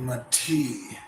my tea.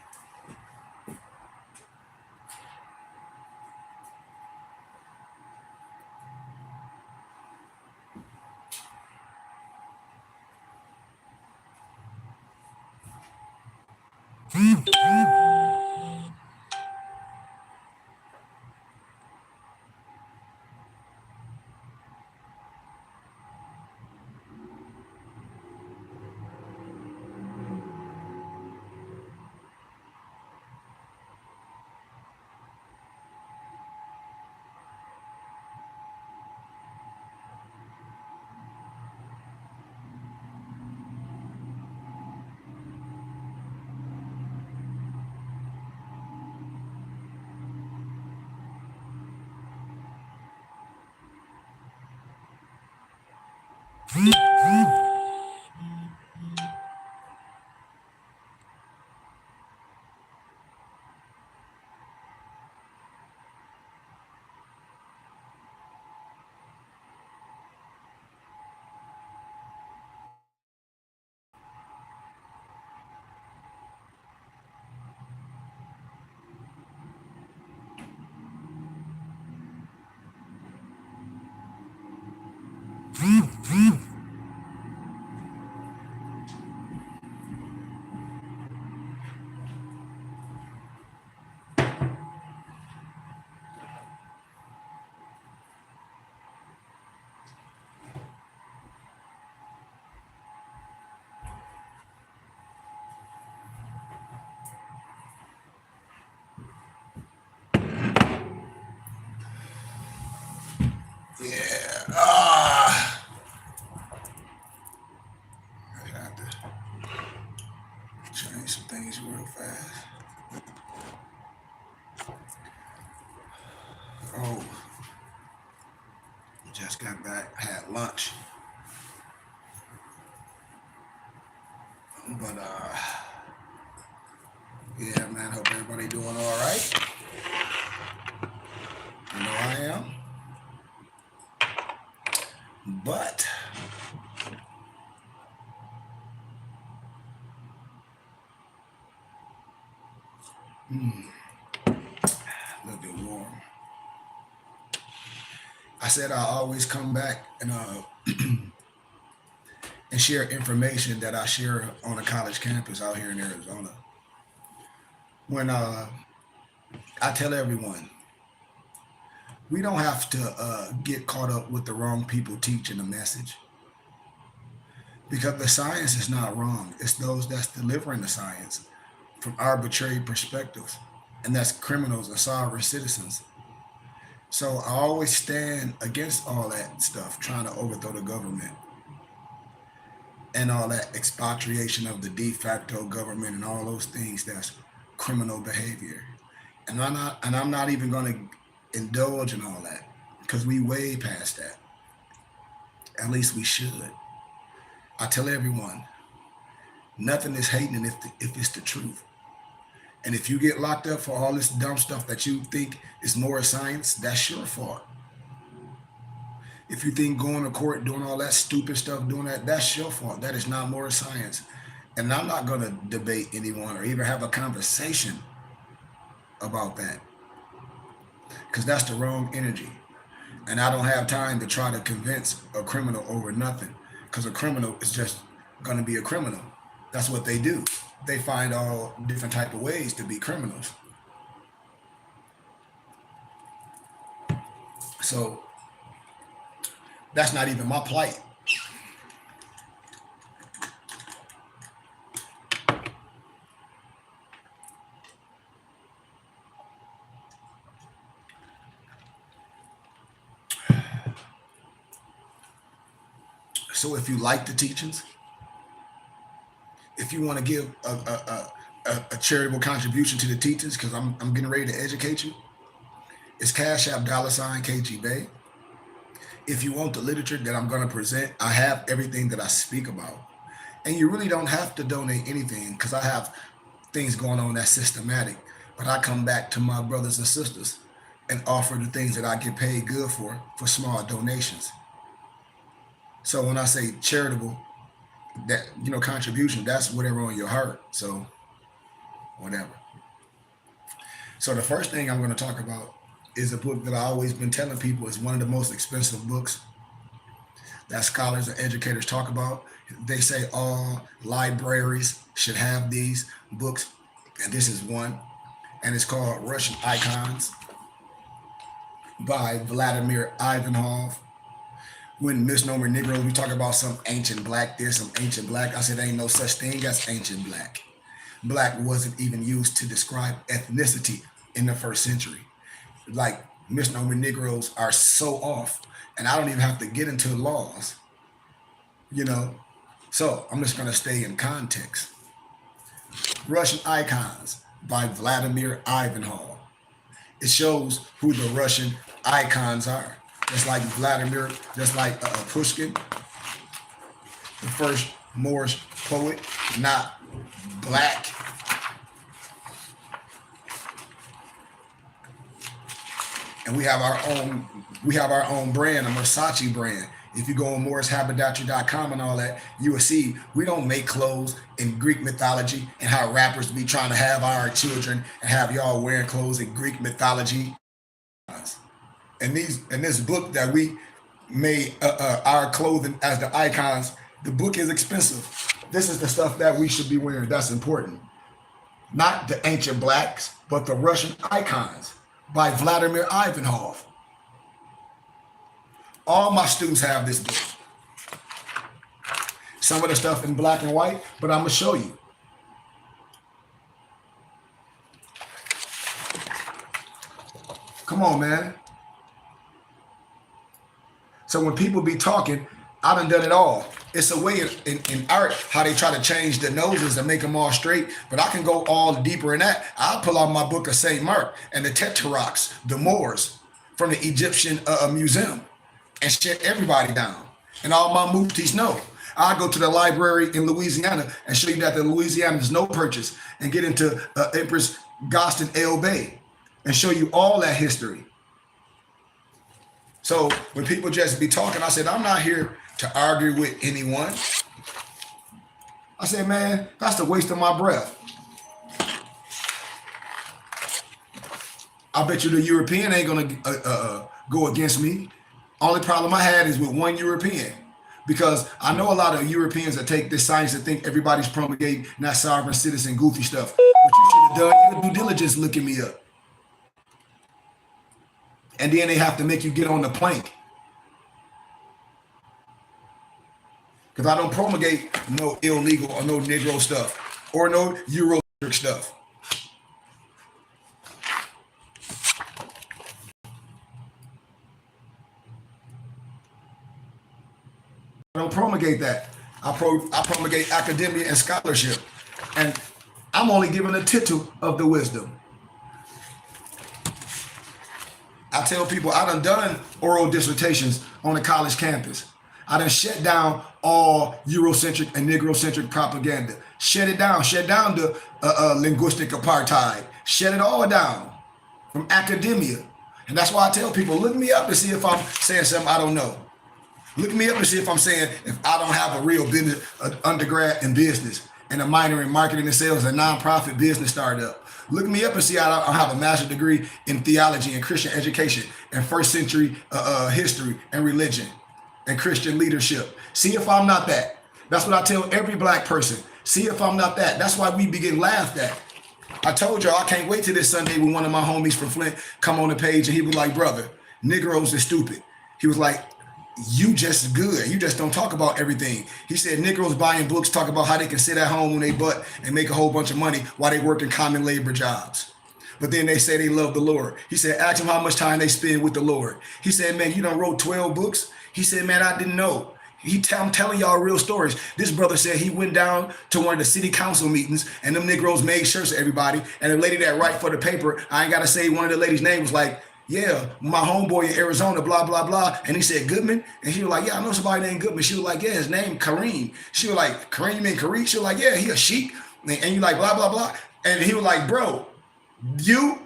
Yeah. I have to change some things real fast. Oh, just got back, had lunch. But yeah, man, hope everybody doing all right. I know I am. But a little bit warm. I said I always come back and share information that I share on a college campus out here in Arizona. When I tell everyone, we don't have to get caught up with the wrong people teaching the message because the science is not wrong. It's those that's delivering the science from arbitrary perspectives, and that's criminals and sovereign citizens. So I always stand against all that stuff, trying to overthrow the government and all that expatriation of the de facto government and all those things that's criminal behavior. And I'm not even going to indulge in all that because we way past that. At least we should. I tell everyone, nothing is hating if it's the truth. And if you get locked up for all this dumb stuff that you think is more science, that's your fault. If you think going to court, doing all that stupid stuff, doing that, that's your fault. That is not more science. And I'm not going to debate anyone or even have a conversation about that because that's the wrong energy. And I don't have time to try to convince a criminal over nothing because a criminal is just going to be a criminal. That's what they do. They find all different type of ways to be criminals. So that's not even my plight. So if you like the teachings, if you want to give a charitable contribution to the teachings, because I'm getting ready to educate you, it's Cash App $ KG Bay. If you want the literature that I'm going to present, I have everything that I speak about. And you really don't have to donate anything because I have things going on that's systematic. But I come back to my brothers and sisters and offer the things that I get paid good for small donations. So when I say charitable, that contribution, that's whatever on your heart. So whatever. So the first thing I'm going to talk about is a book that I always been telling people is one of the most expensive books that scholars and educators talk about. They say all libraries should have these books, and this is one, and it's called Russian Icons by Vladimir Ivanov. When Misnomer Negroes, we talk about some ancient black this, some ancient black. I said, ain't no such thing as ancient black. Black wasn't even used to describe ethnicity in the first century. Like, misnomer Negroes are so off, and I don't even have to get into laws, you know. So I'm just going to stay in context. Russian Icons by Vladimir Ivanov. It shows who the Russian icons are. Just like Vladimir, just like Pushkin, the first Moorish poet, not black. And we have our own brand, a Versace brand. If you go on MorrisHaberdashery.com and all that, you will see we don't make clothes in Greek mythology and how rappers be trying to have our children and have y'all wearing clothes in Greek mythology. And this book that we made our clothing as the icons, the book is expensive. This is the stuff that we should be wearing. That's important. Not the ancient blacks, but the Russian icons by Vladimir Ivanov. All my students have this book. Some of the stuff in black and white, but I'm gonna show you. Come on, man. So when people be talking, I done it all. It's a way in art how they try to change the noses and make them all straight, but I can go all deeper in that. I'll pull out my book of St. Mark and the Tetrarchs, the Moors from the Egyptian museum, and shut everybody down. And all my muftis know. I go to the library in Louisiana and show you that the Louisiana is no purchase, and get into Empress Gaston El Bay and show you all that history. So when people just be talking, I said, I'm not here to argue with anyone. I said, man, that's the waste of my breath. I bet you the European ain't gonna go against me. Only problem I had is with one European, because I know a lot of Europeans that take this science and think everybody's promulgating not sovereign citizen goofy stuff. But you should have done your due diligence looking me up. And then they have to make you get on the plank. Because I don't promulgate no illegal or no Negro stuff or no Eurocentric stuff. I don't promulgate that. I promulgate academia and scholarship. And I'm only giving a tittle of the wisdom. I tell people I done oral dissertations on the college campus. I done shut down all Eurocentric and Negrocentric propaganda. Shut down the linguistic apartheid. Shut it all down from academia. And that's why I tell people, look me up to see if I'm saying something I don't know. Look me up to see if I'm saying if I don't have a real business, an undergrad in business and a minor in marketing and sales, a nonprofit business startup. Look me up and see I have a master's degree in theology and Christian education and first century history and religion and Christian leadership. See if I'm not that. That's what I tell every black person. See if I'm not that. That's why we be getting laughed at. I told y'all I can't wait till this Sunday when one of my homies from Flint come on the page and he was like, brother, Negroes are stupid. He was like, you just good. You just don't talk about everything. He said Negroes buying books talk about how they can sit at home on their butt and make a whole bunch of money while they work in common labor jobs. But then they say they love the Lord. He said, ask them how much time they spend with the Lord. He said, man, you done wrote 12 books? He said, man, I didn't know. I'm telling y'all real stories. This brother said he went down to one of the city council meetings and them Negroes made shirts for everybody. And the lady that write for the paper, I ain't got to say one of the ladies' name was like, yeah, my homeboy in Arizona, blah, blah, blah. And he said, Goodman? And she was like, yeah, I know somebody named Goodman. She was like, yeah, his name Kareem. She was like, Kareem, you mean Kareem? She was like, yeah, he a sheik. And you like, blah, blah, blah. And he was like, bro, you?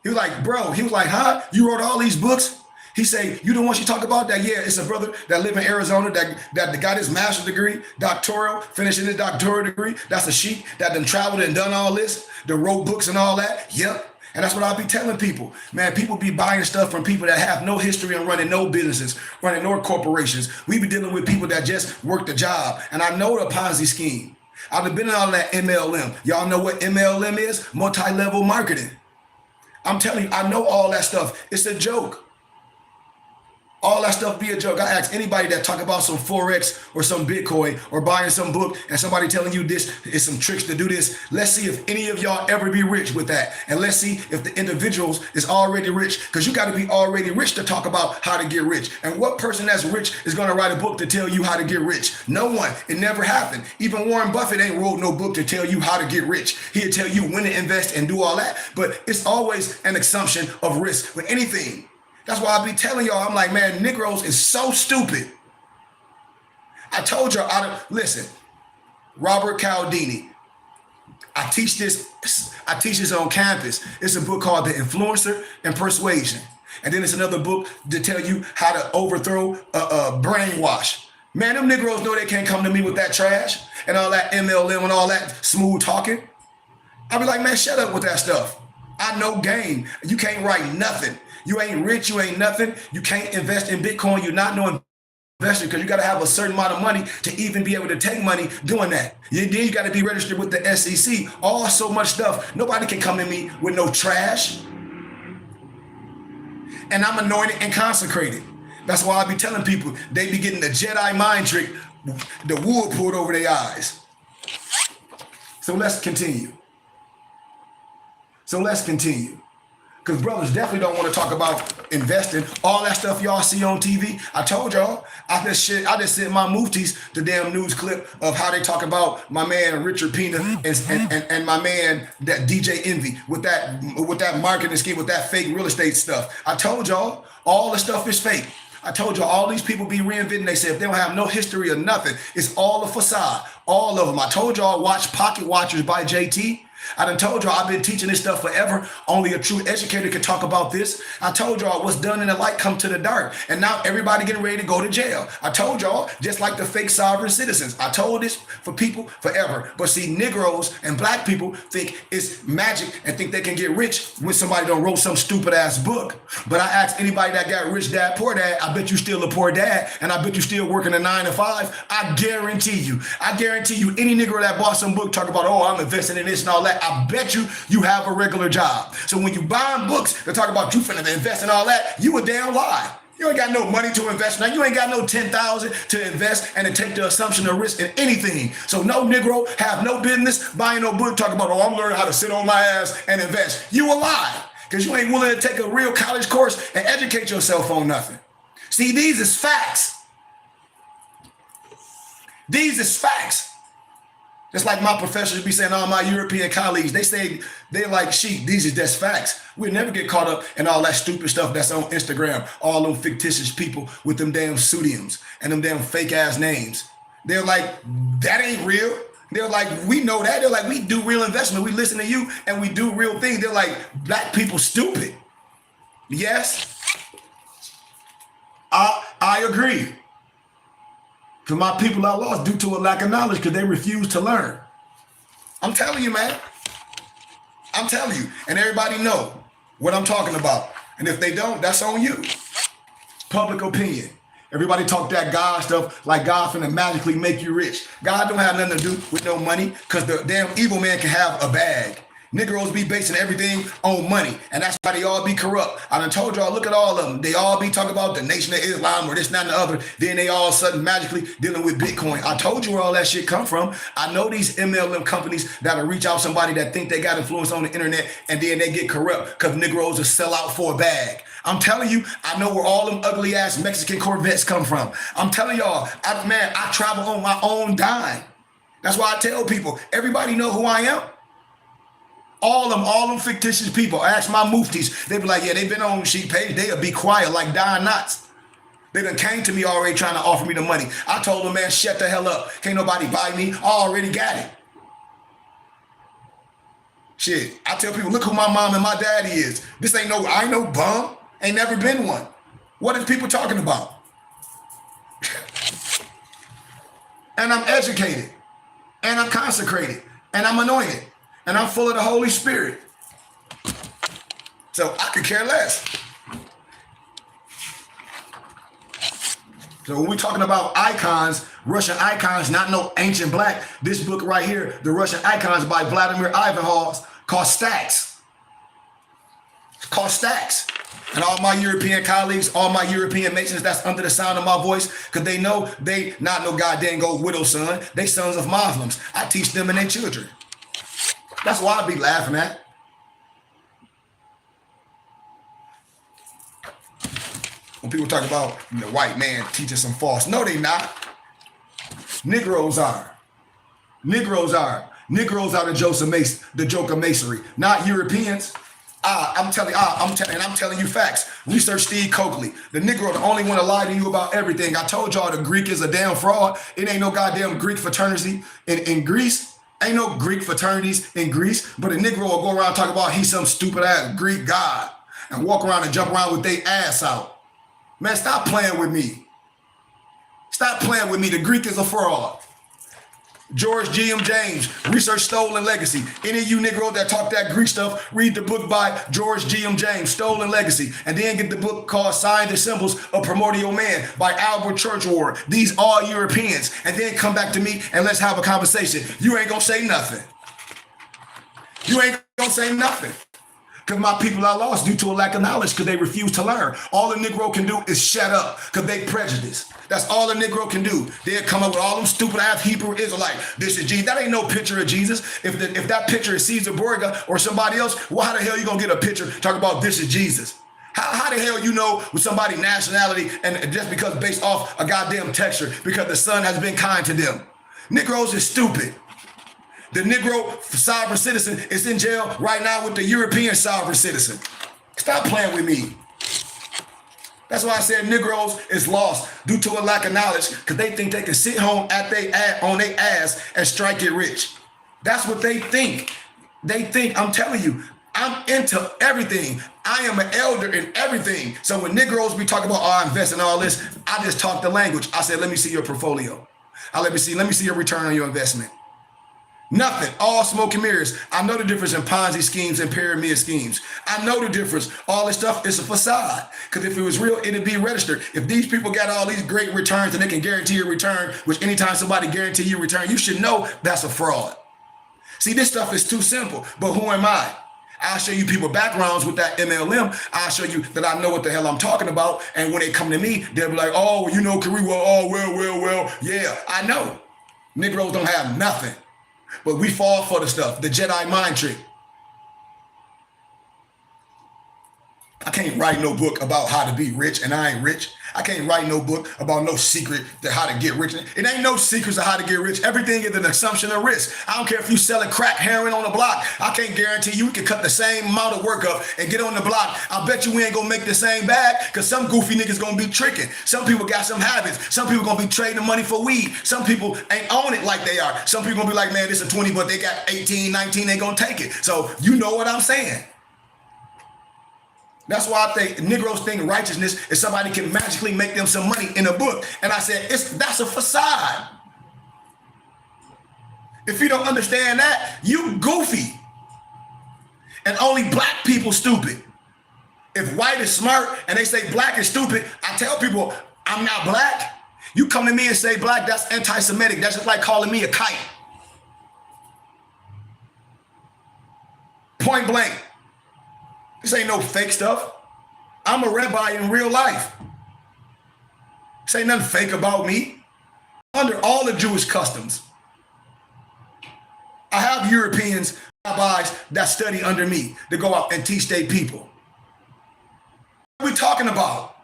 He was like, bro, he was like, huh? You wrote all these books? He say, you the one she talk about that? Yeah, it's a brother that live in Arizona that got his master's degree, doctoral, finishing his doctoral degree. That's a sheik that done traveled and done all this, the wrote books and all that. Yep. And that's what I'll be telling people. Man, people be buying stuff from people that have no history and running no businesses, running no corporations. We be dealing with people that just work the job. And I know the Ponzi scheme. I've been in all that MLM. Y'all know what MLM is? Multi-level marketing. I'm telling you, I know all that stuff. It's a joke. All that stuff be a joke. I ask anybody that talk about some Forex or some Bitcoin or buying some book and somebody telling you this is some tricks to do this. Let's see if any of y'all ever be rich with that. And let's see if the individuals is already rich, because you got to be already rich to talk about how to get rich. And what person that's rich is going to write a book to tell you how to get rich? No one. It never happened. Even Warren Buffett ain't wrote no book to tell you how to get rich. He'll tell you when to invest and do all that. But it's always an assumption of risk with anything. That's why I be telling y'all, I'm like, man, Negroes is so stupid. I told y'all, listen, Robert Cialdini. I teach this on campus. It's a book called The Influencer and Persuasion. And then it's another book to tell you how to overthrow brainwash. Man, them Negroes know they can't come to me with that trash and all that MLM and all that smooth talking. I be like, man, shut up with that stuff. I know game. You can't write nothing. You ain't rich, you ain't nothing. You can't invest in Bitcoin. You're not no investor because you got to have a certain amount of money to even be able to take money doing that. Then you got to be registered with the SEC. All so much stuff. Nobody can come to me with no trash. And I'm anointed and consecrated. That's why I be telling people they be getting the Jedi mind trick, the wool pulled over their eyes. So let's continue. Because brothers definitely don't want to talk about investing. All that stuff y'all see on TV. I told y'all, I just sent my muftis the damn news clip of how they talk about my man Richard Pina and my man that DJ Envy with that marketing scheme, with that fake real estate stuff. I told y'all all the stuff is fake. I told y'all all these people be reinventing. They say if they don't have no history or nothing, it's all a facade. All of them. I told y'all watch Pocket Watchers by JT. I done told y'all I've been teaching this stuff forever. Only a true educator can talk about this. I told y'all what's done in the light come to the dark. And now everybody getting ready to go to jail. I told y'all, just like the fake sovereign citizens. I told this for people forever. But see, Negroes and black people think it's magic and think they can get rich when somebody done wrote some stupid ass book. But I asked anybody that got rich dad, poor dad, I bet you still a poor dad. And I bet you still working a 9 to 5. I guarantee you any Negro that bought some book talk about, oh, I'm investing in this and all that. I bet you have a regular job. So when you buying books that talk about you finna invest and all that, you a damn lie. You ain't got no money to invest. Now you ain't got no 10,000 to invest and to take the assumption of risk in anything. So no Negro have no business buying no book talking about, oh, I'm learning how to sit on my ass and invest. You a lie, because you ain't willing to take a real college course and educate yourself on nothing. See, these is facts. These is facts. Just like my professors be saying, all my European colleagues, they say they're like sheep. These are just facts. We'll never get caught up in all that stupid stuff that's on Instagram, all them fictitious people with them damn pseudonyms and them damn fake ass names. They're like, that ain't real. They're like, we know that. They're like, we do real investment. We listen to you and we do real things. They're like, black people stupid. Yes, I agree. Because my people are lost due to a lack of knowledge because they refuse to learn. I'm telling you, man. I'm telling you. And everybody know what I'm talking about. And if they don't, that's on you. Public opinion. Everybody talk that God stuff like God finna magically make you rich. God don't have nothing to do with no money because the damn evil man can have a bag. Negroes be basing everything on money, and that's why they all be corrupt. I done told y'all, look at all of them. They all be talking about the Nation of Islam or this, that, and the other. Then they all of a sudden magically dealing with Bitcoin. I told you where all that shit come from. I know these MLM companies that'll reach out somebody that think they got influence on the internet, and then they get corrupt because Negroes will sell out for a bag. I'm telling you, I know where all them ugly ass Mexican Corvettes come from. I'm telling y'all, I travel on my own dime. That's why I tell people, everybody know who I am. All them fictitious people. I ask my muftis, they be like, yeah, they've been on sheet page. They'll be quiet like Don Knotts. They done came to me already trying to offer me the money. I told them, man, shut the hell up. Can't nobody buy me. I already got it. Shit, I tell people, look who my mom and my daddy is. I ain't no bum. Ain't never been one. What is people talking about? And I'm educated, and I'm consecrated, and I'm anointed, and I'm full of the Holy Spirit. So I could care less. So when we're talking about icons, Russian icons, not no ancient black, this book right here, The Russian Icons by Vladimir Ivanov, called Stacks. It's called Stacks. And all my European colleagues, all my European nations that's under the sound of my voice, because they know they not no goddamn go widow son. They sons of Muslims. I teach them and their children. That's why I be laughing at. When people talk about the white man teaching some false. No, they not. Negroes are. Negroes are. Negroes are the joke of masonry, not Europeans. I'm telling you facts. Research Steve Coakley. The Negro, the only one to lie to you about everything. I told y'all the Greek is a damn fraud. It ain't no goddamn Greek fraternity in Greece. Ain't no Greek fraternities in Greece. But a Negro will go around talking about he's some stupid ass Greek god and walk around and jump around with their ass out. Man, stop playing with me. Stop playing with me. The Greek is a fraud. George G.M. James, Research Stolen Legacy. Any of you Negroes that talk that Greek stuff, read the book by George G.M. James, Stolen Legacy. And then get the book called Signs and Symbols of Primordial Man by Albert Churchward. These all Europeans. And then come back to me and let's have a conversation. You ain't gonna say nothing. You ain't gonna say nothing. Because my people are lost due to a lack of knowledge because they refuse to learn. All the Negro can do is shut up because they prejudice. That's all the Negro can do. They'll come up with all them stupid ass Hebrew Israelite. This is Jesus. That ain't no picture of Jesus. If that picture is Caesar Borgia or somebody else, well, how the hell you gonna get a picture talking about this is Jesus? How the hell you know with somebody nationality and just because based off a goddamn texture because the sun has been kind to them? Negroes is stupid. The Negro sovereign citizen is in jail right now with the European sovereign citizen. Stop playing with me. That's why I said Negroes is lost due to a lack of knowledge because they think they can sit home on their ass and strike it rich. That's what they think. They think, I'm telling you, I'm into everything. I am an elder in everything. So when Negroes be talking about, oh, I invest in all this, I just talk the language. I said, let me see your portfolio. Let me see your return on your investment. Nothing, all smoke and mirrors. I know the difference in Ponzi schemes and pyramid schemes. I know the difference. All this stuff is a facade. Because if it was real, it'd be registered. If these people got all these great returns and they can guarantee a return, which anytime somebody guarantee you a return, you should know that's a fraud. See, this stuff is too simple, but who am I? I'll show you people backgrounds with that MLM. I'll show you that I know what the hell I'm talking about. And when they come to me, they'll be like, oh, you know, Kareem, well, yeah, I know. Negroes don't have nothing. But we fall for the stuff, the Jedi mind trick. I can't write no book about how to be rich and I ain't rich. I can't write no book about no secret to how to get rich. It ain't no secrets of how to get rich. Everything is an assumption of risk. I don't care if you selling crack heroin on the block. I can't guarantee you can cut the same amount of work up and get on the block. I bet you we ain't gonna make the same bag because some goofy niggas gonna be tricking. Some people got some habits. Some people gonna be trading money for weed. Some people ain't own it like they are. Some people gonna be like, man, this is 20, but they got 18, 19, they gonna take it. So you know what I'm saying. That's why I think Negroes think righteousness is somebody can magically make them some money in a book. And I said, that's a facade. If you don't understand that, you goofy. And only black people stupid. If white is smart and they say black is stupid, I tell people, I'm not black. You come to me and say black, that's anti-Semitic. That's just like calling me a kite. Point blank. This ain't no fake stuff. I'm a rabbi in real life. This ain't nothing fake about me. Under all the Jewish customs. I have Europeans, rabbis that study under me to go out and teach their people. What are we talking about?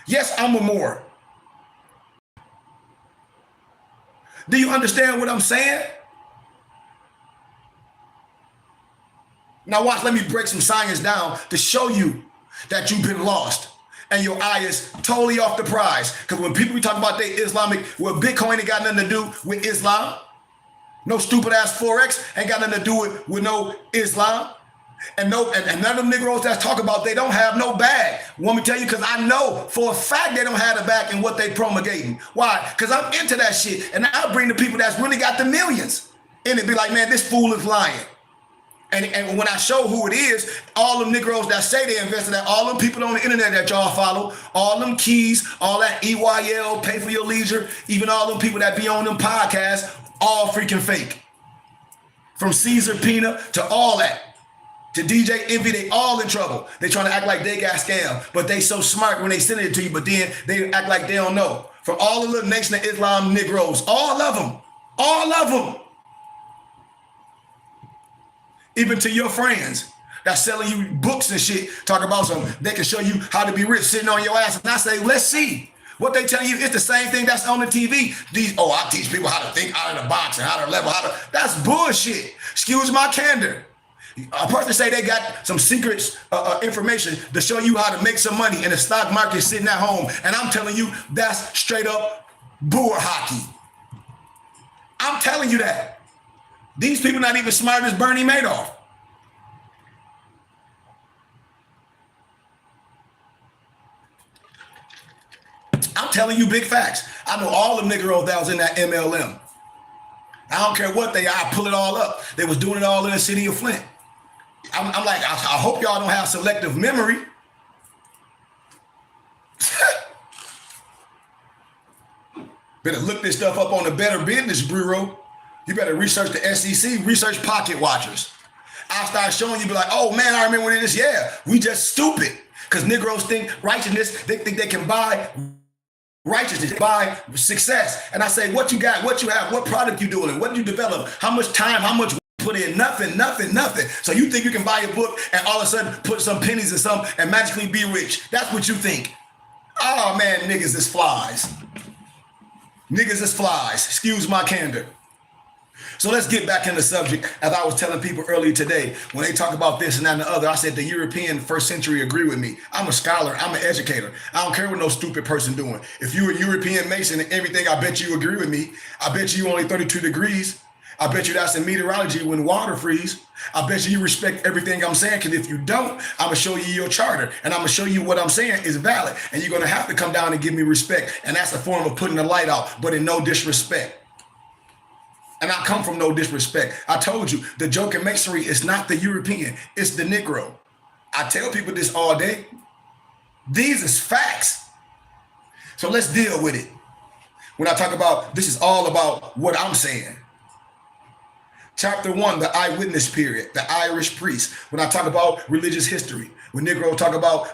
Yes, I'm a Moor. Do you understand what I'm saying? Now watch, let me break some science down to show you that you've been lost and your eye is totally off the prize. Because when people be talking about their Islamic, well, Bitcoin ain't got nothing to do with Islam. No stupid ass Forex ain't got nothing to do with no Islam. And none of them Negroes that talk about they don't have no bag. Want me to tell you? Because I know for a fact they don't have the bag in what they promulgating. Why? Because I'm into that shit. And I bring the people that's really got the millions. And it be like, man, this fool is lying. And when I show who it is, all them Negroes that say they invested, that all them people on the internet that y'all follow, all them keys, all that EYL, pay for your leisure, even all them people that be on them podcasts, all freaking fake. From Caesar Pina to all that. To DJ Envy, they all in trouble. They trying to act like they got scammed, but they so smart when they send it to you, but then they act like they don't know. From all the little Nation of Islam Negroes, all of them. Even to your friends that's selling you books and shit, talk about something, they can show you how to be rich sitting on your ass. And I say, let's see. What they tell you is the same thing that's on the TV. I teach people how to think out of the box and how to level, that's bullshit. Excuse my candor. A person say they got some secret information to show you how to make some money in the stock market sitting at home. And I'm telling you, that's straight up boer hockey. I'm telling you that. These people not even smart as Bernie Madoff. I'm telling you big facts. I know all the Negroes that was in that MLM. I don't care what they are, I pull it all up. They was doing it all in the city of Flint. I'm like, I hope y'all don't have selective memory. Better look this stuff up on the Better Business Bureau. You better research the SEC, research pocket watchers. I'll start showing you, be like, oh man, I remember when it is. Yeah, we just stupid. Because Negroes think righteousness, they think they can buy righteousness, buy success. And I say, what you got, what you have, what product you doing, what you develop, how much time, how much put in, nothing. So you think you can buy a book and all of a sudden put some pennies in some and magically be rich. That's what you think. Oh man, niggas is flies. Excuse my candor. So let's get back in the subject. As I was telling people earlier today, when they talk about this and that and the other, I said the European first century agree with me. I'm a scholar. I'm an educator. I don't care what no stupid person doing. If you a European Mason and everything, I bet you agree with me. I bet you only 32 degrees. I bet you that's in meteorology when water freeze. I bet you respect everything I'm saying, because if you don't, I'm going to show you your charter and I'm going to show you what I'm saying is valid. And you're going to have to come down and give me respect. And that's a form of putting the light out, but in no disrespect. And I come from no disrespect. I told you, the joke in masonry is not the European, it's the Negro. I tell people this all day. These is facts. So let's deal with it. When I talk about, this is all about what I'm saying. Chapter 1, the eyewitness period, the Irish priest. When I talk about religious history, when Negro talk about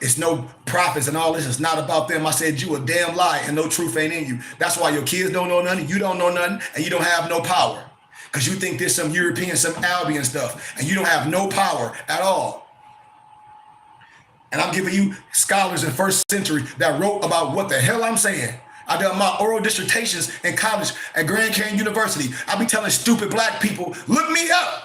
it's no prophets and all this, it's not about them. I said, you a damn lie and no truth ain't in you. That's why your kids don't know nothing, you don't know nothing, and you don't have no power. Because you think there's some European, some Albion stuff, and you don't have no power at all. And I'm giving you scholars in first century that wrote about what the hell I'm saying. I done my oral dissertations in college at Grand Canyon University. I be telling stupid black people, look me up.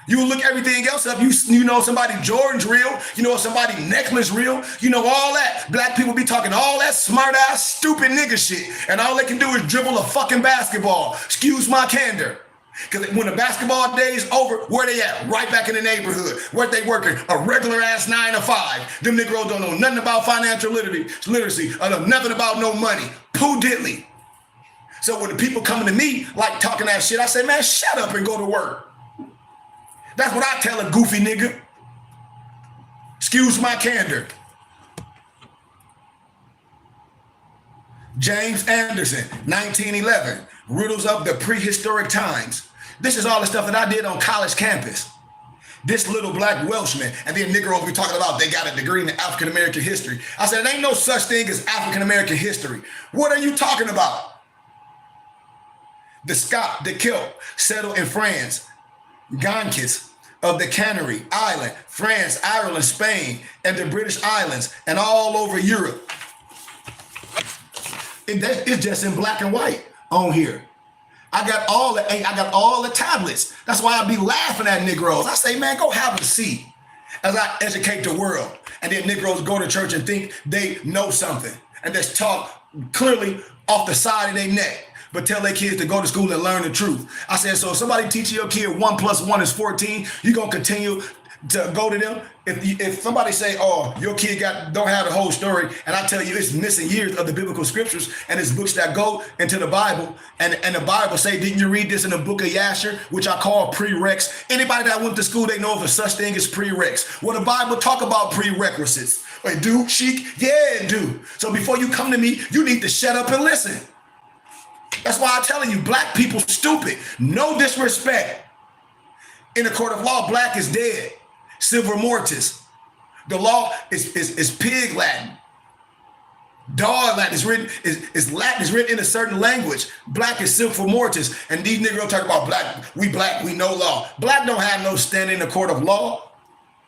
You look everything else up. You know somebody Jordan's real. You know somebody necklace real. You know all that. Black people be talking all that smart ass stupid nigga shit. And all they can do is dribble a fucking basketball. Excuse my candor. Because when the basketball day is over, where they at? Right back in the neighborhood. Where they working? A regular ass 9 to 5. Them Negroes don't know nothing about financial literacy. Nothing about no money. Pooh diddly. So when the people coming to me like talking that shit, I say, man, shut up and go to work. That's what I tell a goofy nigga. Excuse my candor. James Anderson, 1911. Riddles of the Prehistoric Times. This is all the stuff that I did on college campus. This little black Welshman, and then Negroes be talking about they got a degree in African American history. I said, there ain't no such thing as African American history. What are you talking about? The Scot, the Celt, settled in France. Gankis of the Canary Island, France, Ireland, Spain, and the British Islands, and all over Europe. It's just in black and white on here. I got all the tablets. That's why I be laughing at Negroes. I say, man, go have a seat as I educate the world. And then Negroes go to church and think they know something and just talk clearly off the side of their neck, but tell their kids to go to school and learn the truth. I said, so if somebody teaching your kid 1 + 1 is 14, you're going to continue to go to them. If somebody say, "Oh, your kid don't have the whole story," and I tell you it's missing years of the biblical scriptures and it's books that go into the Bible, and the Bible say, "Didn't you read this in the book of Yasher, which I call prereqs?" Anybody that went to school, they know of a such thing as prereqs. Well, the Bible talk about prerequisites. Wait, do Sheik? Yeah, it do. So before you come to me, you need to shut up and listen. That's why I'm telling you, black people stupid. No disrespect. In the court of law, black is dead. Silver mortis. The law is pig Latin. Dog Latin is written, is Latin is written in a certain language. Black is silver mortis. And these niggas talk about black, we know law. Black don't have no standing in the court of law.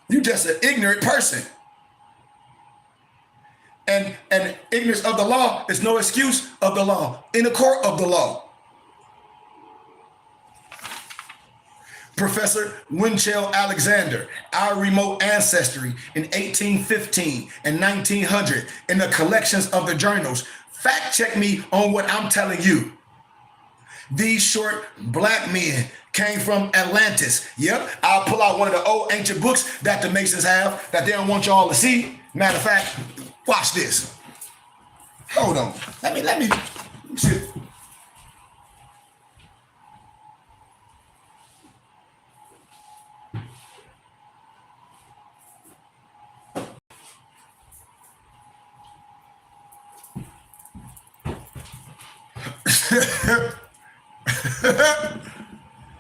You just an ignorant person. And ignorance of the law is no excuse of the law in the court of the law. Professor Winchell Alexander, our remote ancestry in 1815 and 1900 in the collections of the journals. Fact check me on what I'm telling you. These short black men came from Atlantis. Yep, I'll pull out one of the old ancient books that the Masons have that they don't want y'all to see. Matter of fact, watch this. Hold on. Let me see.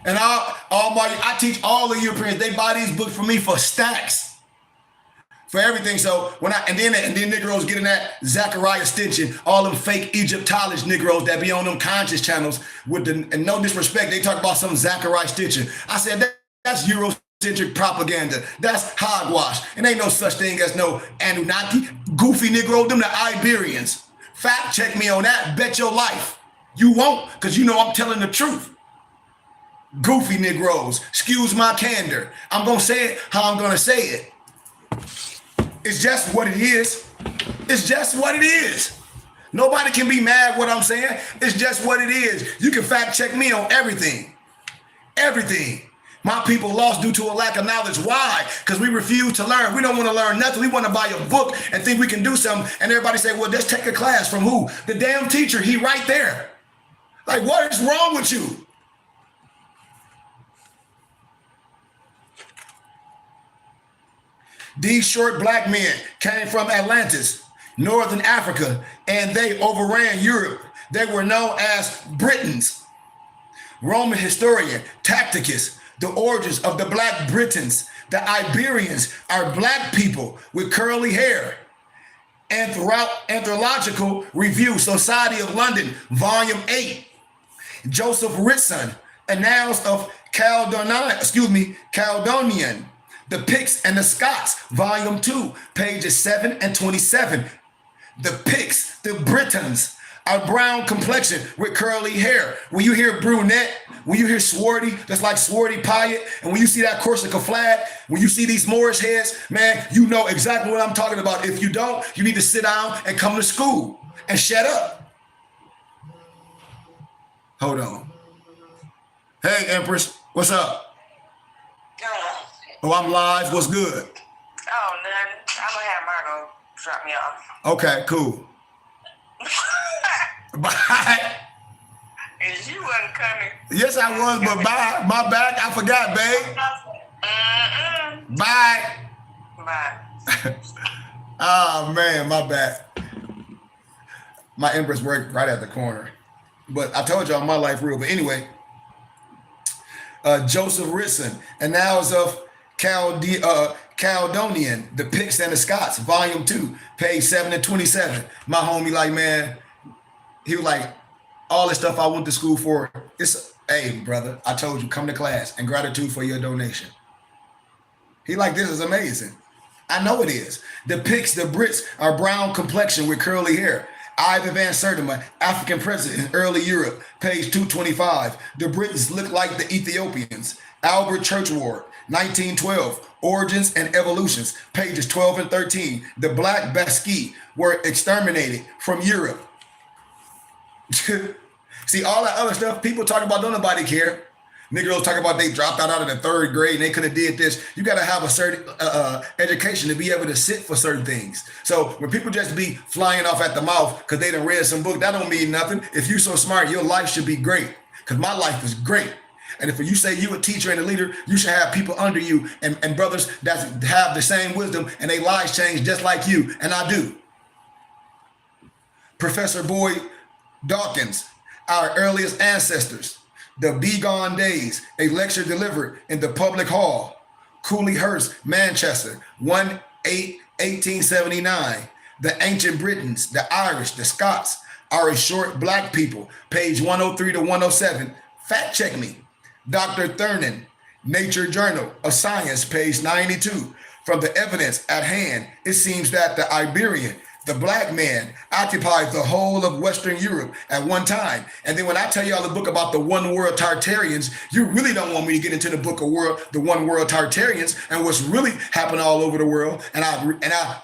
And I teach all the Europeans, they buy these books for me for stacks, for everything. So and then Negroes getting that Zachariah Stinson, all them fake Egyptologist Negroes that be on them conscious channels and no disrespect, they talk about some Zachariah Stinson. I said that's Eurocentric propaganda. That's hogwash. And ain't no such thing as no Anunnaki, goofy Negro, them the Iberians. Fact check me on that, bet your life. You won't, because you know I'm telling the truth. Goofy Negroes, excuse my candor. I'm going to say it how I'm going to say it. It's just what it is. It's just what it is. Nobody can be mad what I'm saying. It's just what it is. You can fact check me on everything. Everything. My people lost due to a lack of knowledge. Why? Because we refuse to learn. We don't want to learn nothing. We want to buy a book and think we can do something. And everybody say, well, let's take a class from who? The damn teacher. He right there. Like, what is wrong with you? These short black men came from Atlantis, Northern Africa, and they overran Europe. They were known as Britons. Roman historian Tacitus, the origins of the Black Britons, the Iberians are black people with curly hair. Anthropological Review, Society of London, Volume 8. Joseph Ritson, Annals of Caledonian, The Picts and the Scots, Volume 2, pages 7 and 27. The Picts, the Britons, are brown complexion with curly hair. When you hear brunette, when you hear swarty, that's like swarty Piat, and when you see that Corsica flag, when you see these Moorish heads, man, you know exactly what I'm talking about. If you don't, you need to sit down and come to school and shut up. Hold on. Hey, Empress, what's up? Oh, I'm live. What's good? Oh, nothing. I'm gonna have Margo drop me off. Okay, cool. Bye. Is you wasn't coming? Yes, I was, but bye. My bad. I forgot, babe. Bye. Bye. Oh man, my bad. My Empress worked right at the corner. But I told y'all my life real. But anyway, Joseph Ritson, Annals of Caledonian, The Picts and the Scots, Volume 2, page 7 and 27. My homie, like, man, he was like, all the stuff I went to school for, hey, brother, I told you, come to class, and gratitude for your donation. He like, this is amazing. I know it is. The Picts, the Brits, are brown complexion with curly hair. Ivan Van Sertima, African president in early Europe, page 225. The Britons look like the Ethiopians. Albert Churchward, 1912, Origins and Evolutions, pages 12 and 13. The Black Basque were exterminated from Europe. See, all that other stuff people talk about, don't nobody care. Negroes talk about they dropped out of the 3rd grade and they could have did this. You got to have a certain education to be able to sit for certain things. So when people just be flying off at the mouth because they done read some book, that don't mean nothing. If you so smart, your life should be great, because my life is great. And if you say you a teacher and a leader, you should have people under you and brothers that have the same wisdom and their lives change just like you. And I do. Professor Boyd Dawkins, our earliest ancestors, the bygone days, a lecture delivered in the public hall, Cooleyhurst, Manchester, 1/8/1879. The ancient Britons, the Irish, the Scots are a short black people, page 103 to 107. Fact check me. Dr. Thurnan, Nature Journal of Science, page 92. From the evidence at hand, it seems that the Iberian, the black man, occupied the whole of Western Europe at one time. And then when I tell y'all the book about the one world Tartarians, you really don't want me to get into the book of the one world Tartarians and what's really happening all over the world. And I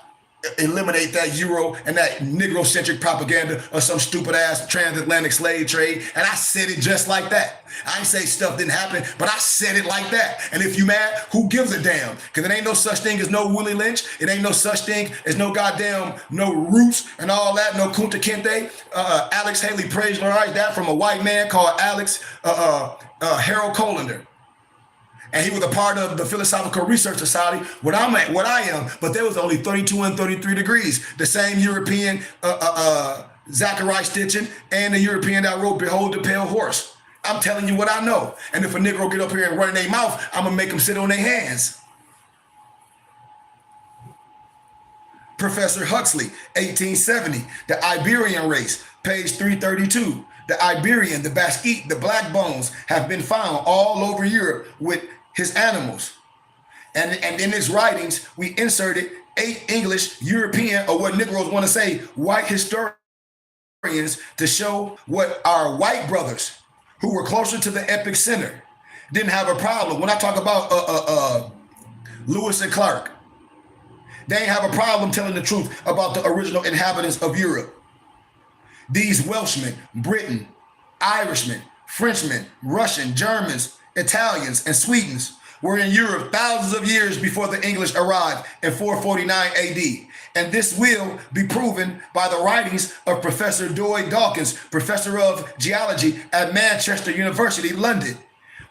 eliminate that Euro and that Negro-centric propaganda of some stupid ass transatlantic slave trade. And I said it just like that. I ain't say stuff didn't happen, but I said it like that. And if you mad, who gives a damn? Because it ain't no such thing as no Willie Lynch. It ain't no such thing as no goddamn no Roots and all that, no Kunta Kinte. Alex Haley plagiarized that from a white man called Alex Harold Colander. And he was a part of the Philosophical Research Society, what I am, but there was only 32 and 33 degrees. The same European, Zachary Stitchin, and the European that wrote Behold the Pale Horse. I'm telling you what I know. And if a Negro get up here and run their mouth, I'm going to make them sit on their hands. Professor Huxley, 1870, the Iberian race, page 332. The Iberian, the Basque, the black bones have been found all over Europe with his animals. And in his writings, we inserted 8 English, European, or what Negroes want to say, white historians to show what our white brothers who were closer to the epic center didn't have a problem. When I talk about Lewis and Clark, they ain't have a problem telling the truth about the original inhabitants of Europe. These Welshmen, Britain, Irishmen, Frenchmen, Russian, Germans, Italians, and Swedes were in Europe thousands of years before the English arrived in 449 AD. And this will be proven by the writings of Professor Boyd Dawkins, professor of geology at Manchester University, London.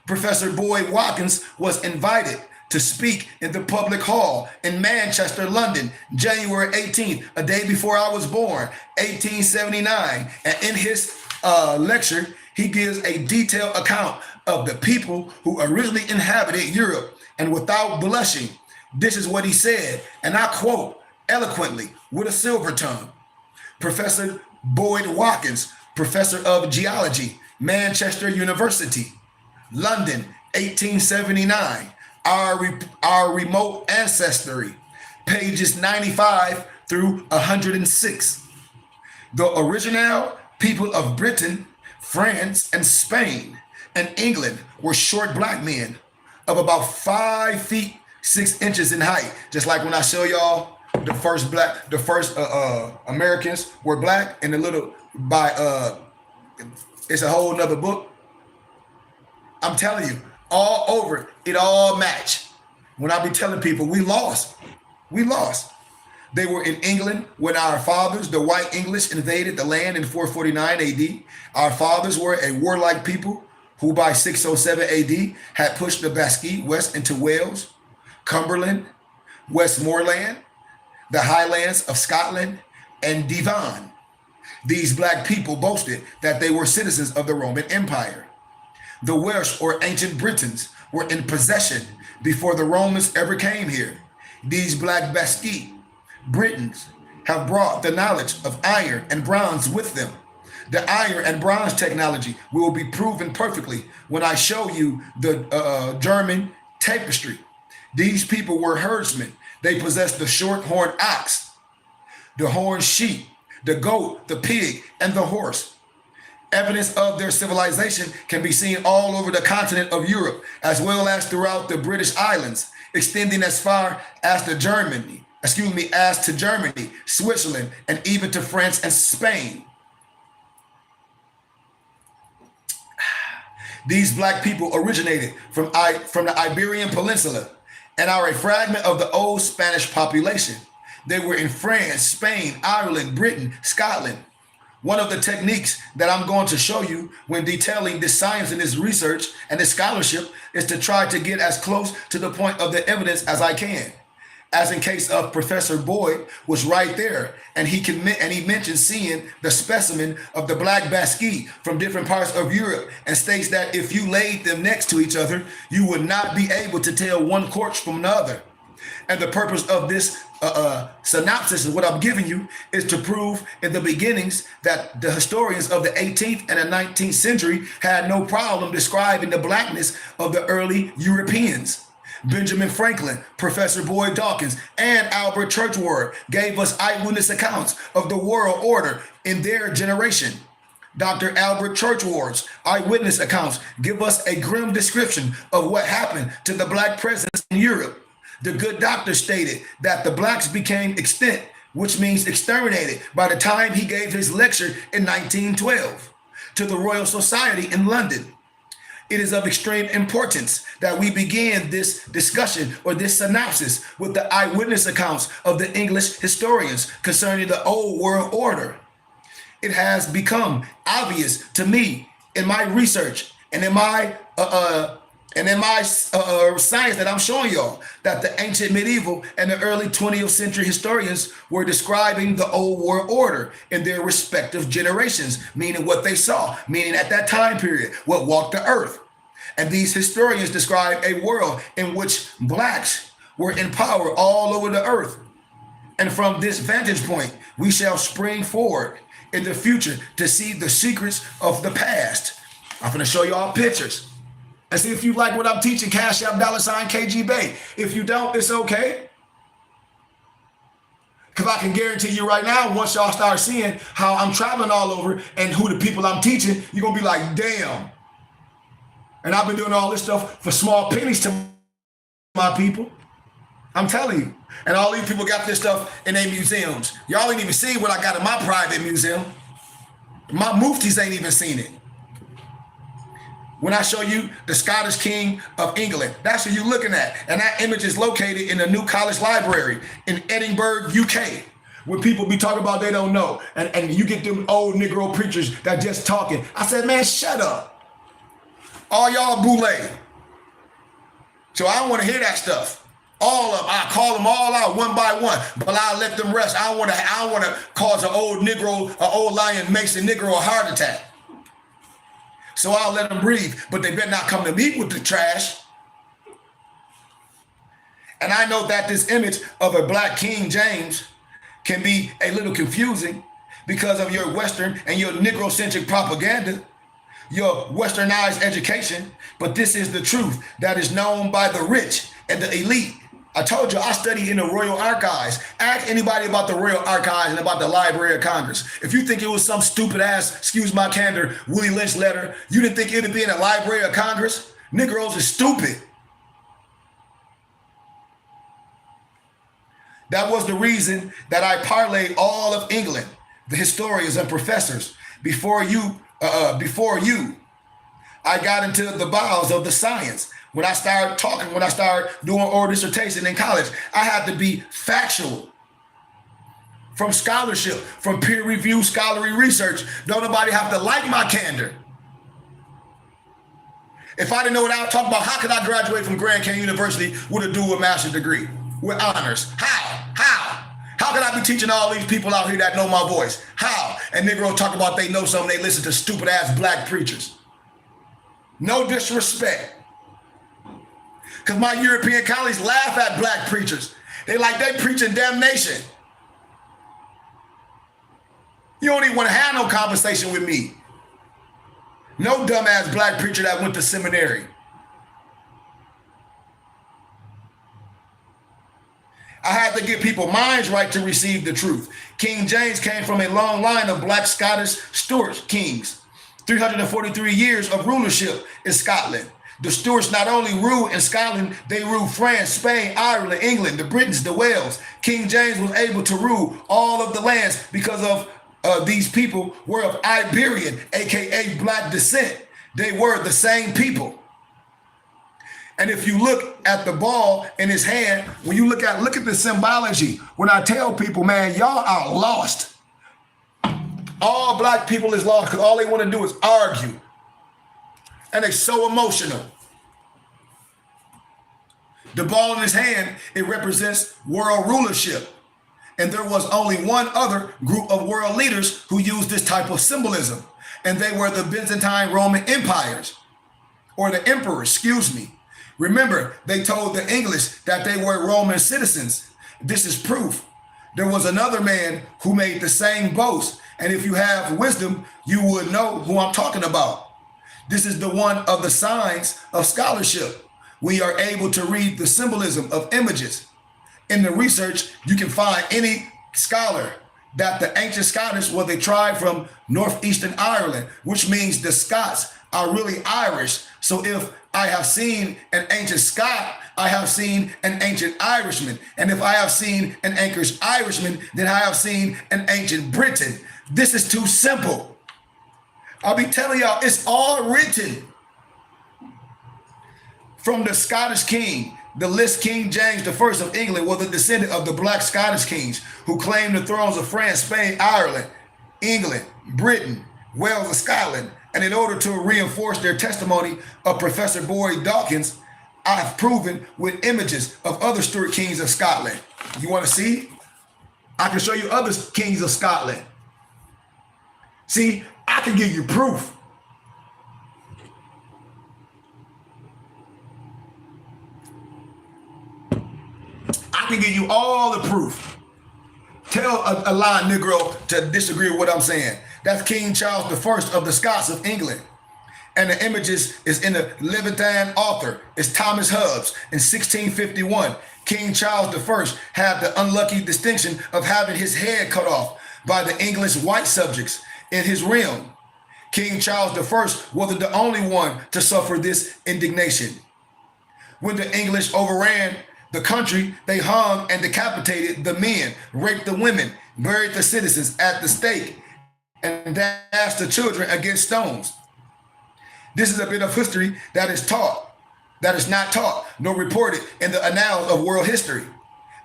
Professor Boyd Watkins was invited to speak in the public hall in Manchester, London, January 18th, a day before I was born, 1879. And in his lecture, he gives a detailed account of the people who originally inhabited Europe. And without blushing, this is what he said, and I quote eloquently with a silver tongue. Professor Boyd Watkins, professor of geology, Manchester University, London, 1879. Our remote ancestry, pages 95 through 106. The original people of Britain, France, and Spain and England were short black men of about 5 feet 6 inches in height. Just like when I show y'all the first Americans were black, and the little it's a whole nother book. I'm telling you, all over it all matched. When I be telling people we lost. They were in England when our fathers, the white English, invaded the land in 449 AD. Our fathers were a warlike people who by 607 AD had pushed the Basque west into Wales, Cumberland, Westmoreland, the highlands of Scotland, and Devon. These black people boasted that they were citizens of the Roman Empire. The Welsh, or ancient Britons, were in possession before the Romans ever came here. These black Basque Britons have brought the knowledge of iron and bronze with them. The iron and bronze technology will be proven perfectly when I show you the German tapestry. These people were herdsmen. They possessed the short horned ox, the horned sheep, the goat, the pig, and the horse. Evidence of their civilization can be seen all over the continent of Europe, as well as throughout the British Islands, extending as far as to Germany, Switzerland, and even to France and Spain. These black people originated from the Iberian Peninsula and are a fragment of the old Spanish population. They were in France, Spain, Ireland, Britain, Scotland. One of the techniques that I'm going to show you when detailing this science and this research and this scholarship is to try to get as close to the point of the evidence as I can. As in case of Professor Boyd was right there, and he mentioned seeing the specimen of the black Basque from different parts of Europe, and states that if you laid them next to each other, you would not be able to tell one corpse from another. And the purpose of this synopsis of what I'm giving you is to prove in the beginnings that the historians of the 18th and the 19th century had no problem describing the blackness of the early Europeans. Benjamin Franklin, Professor Boyd Dawkins, and Albert Churchward gave us eyewitness accounts of the world order in their generation. Dr. Albert Churchward's eyewitness accounts give us a grim description of what happened to the black presence in Europe. The good doctor stated that the blacks became extinct, which means exterminated, by the time he gave his lecture in 1912 to the Royal Society in London. It is of extreme importance that we begin this discussion or this synopsis with the eyewitness accounts of the English historians concerning the old world order. It has become obvious to me in my research and in my science that I'm showing y'all that the ancient, medieval, and the early 20th century historians were describing the old world order in their respective generations, meaning what they saw, meaning at that time period, what walked the earth. And these historians describe a world in which blacks were in power all over the earth. And from this vantage point, we shall spring forward in the future to see the secrets of the past. I'm going to show you all pictures. And see if you like what I'm teaching, Cash App $KG Bay. If you don't, it's okay. Because I can guarantee you right now, once y'all start seeing how I'm traveling all over and who the people I'm teaching, you're going to be like, damn. And I've been doing all this stuff for small pennies to my people. I'm telling you. And all these people got this stuff in their museums. Y'all ain't even seen what I got in my private museum. My muftis ain't even seen it. When I show you the Scottish King of England, that's what you're looking at. And that image is located in the New College Library in Edinburgh, UK. When people be talking about they don't know. And you get them old Negro preachers that just talking. I said, man, shut up. All y'all boule. So I don't want to hear that stuff. All of them, I call them all out one by one, but I'll let them rest. I don't want to cause an old Negro, an old Lion Mason Negro a heart attack. So I'll let them breathe, but they better not come to me with the trash. And I know that this image of a black King James can be a little confusing because of your Western and your Negro-centric propaganda, your Westernized education, but this is the truth that is known by the rich and the elite. I told you I studied in the Royal Archives. Ask anybody about the Royal Archives and about the Library of Congress. If you think it was some stupid ass, excuse my candor, Willie Lynch letter, you didn't think it'd be in the Library of Congress? Negroes are stupid. That was the reason that I parlayed all of England, the historians and professors, before you. I got into the bowels of the science. When I started talking, when I started doing oral dissertation in college, I had to be factual. From scholarship, from peer-reviewed scholarly research. Don't nobody have to like my candor. If I didn't know what I was talking about, how could I graduate from Grand Canyon University with a dual master's degree, with honors? How could I be teaching all these people out here that know my voice? How? And Negro talk about they know something, they listen to stupid ass black preachers. No disrespect. Because my European colleagues laugh at black preachers. They preaching damnation. You don't even want to have no conversation with me. No dumbass black preacher that went to seminary. I had to get people minds right to receive the truth. King James came from a long line of black Scottish Stuart kings. 343 years of rulership in Scotland. The Stuarts not only ruled in Scotland, they ruled France, Spain, Ireland, England, the Britons, the Wales. King James was able to rule all of the lands because of these people were of Iberian, aka black descent. They were the same people. And if you look at the ball in his hand, when you look at the symbology, when I tell people, man, y'all are lost. All black people is lost because all they want to do is argue. And they're so emotional. The ball in his hand, it represents world rulership. And there was only one other group of world leaders who used this type of symbolism. And they were the Byzantine Roman empires, or the emperors, excuse me. Remember, they told the English that they were Roman citizens. This is proof. There was another man who made the same boast. And if you have wisdom, you would know who I'm talking about. This is the one of the signs of scholarship. We are able to read the symbolism of images. In the research, you can find any scholar that the ancient Scottish was a tribe from northeastern Ireland, which means the Scots are really Irish. So if I have seen an ancient Scot, I have seen an ancient Irishman. And if I have seen an ancient Irishman, then I have seen an ancient Briton. This is too simple. I'll be telling y'all, it's all written. From the Scottish king, the list King James I of England was a descendant of the black Scottish kings who claimed the thrones of France, Spain, Ireland, England, Britain, Wales, and Scotland. And in order to reinforce their testimony of Professor Boyd Dawkins, I have proven with images of other Stuart kings of Scotland. You want to see? I can show you other kings of Scotland. See, I can give you proof. I can give you all the proof. Tell a lying Negro to disagree with what I'm saying. That's King Charles I of the Scots of England. And the images is in the Levantine author. It's Thomas Hobbes in 1651. King Charles I had the unlucky distinction of having his head cut off by the English white subjects in his realm. King Charles I wasn't the only one to suffer this indignation. When the English overran the country, they hung and decapitated the men, raped the women, buried the citizens at the stake, and dashed the children against stones. This is a bit of history that is taught, that is not taught, nor reported in the annals of world history.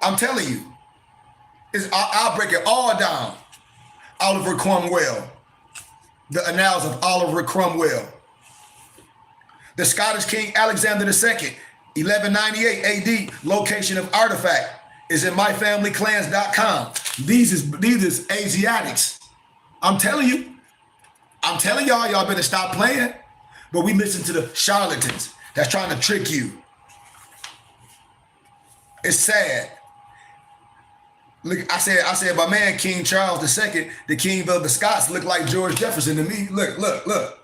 I'm telling you, I'll break it all down. Oliver Cromwell, the annals of Oliver Cromwell. The Scottish King Alexander II, 1198 AD, location of artifact is in myfamilyclans.com. These is Asiatics. I'm telling y'all, y'all better stop playing. But we listen to the charlatans that's trying to trick you. It's sad. Look, I said, my man King Charles II, the king of the Scots, looked like George Jefferson to me. Look.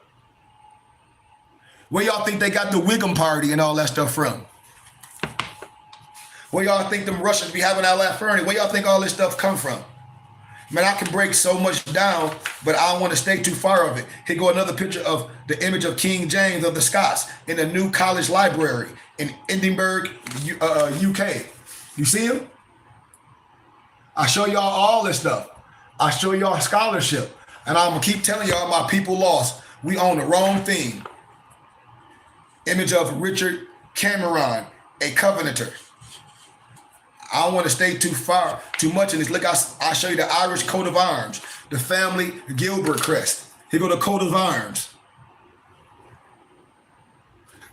Where y'all think they got the Whigham party and all that stuff from? Where y'all think them Russians be having all that furniture? Where y'all think all this stuff come from? Man, I can break so much down, but I don't want to stay too far of it. Here go another picture of the image of King James of the Scots in the New College Library in Edinburgh, UK. You see him? I show y'all all this stuff. I show y'all scholarship. And I'm going to keep telling y'all my people lost. We own the wrong thing. Image of Richard Cameron, a Covenanter. I don't want to stay too much in this. Look, I'll show you the Irish coat of arms, the family Gilbert crest. Here go the coat of arms.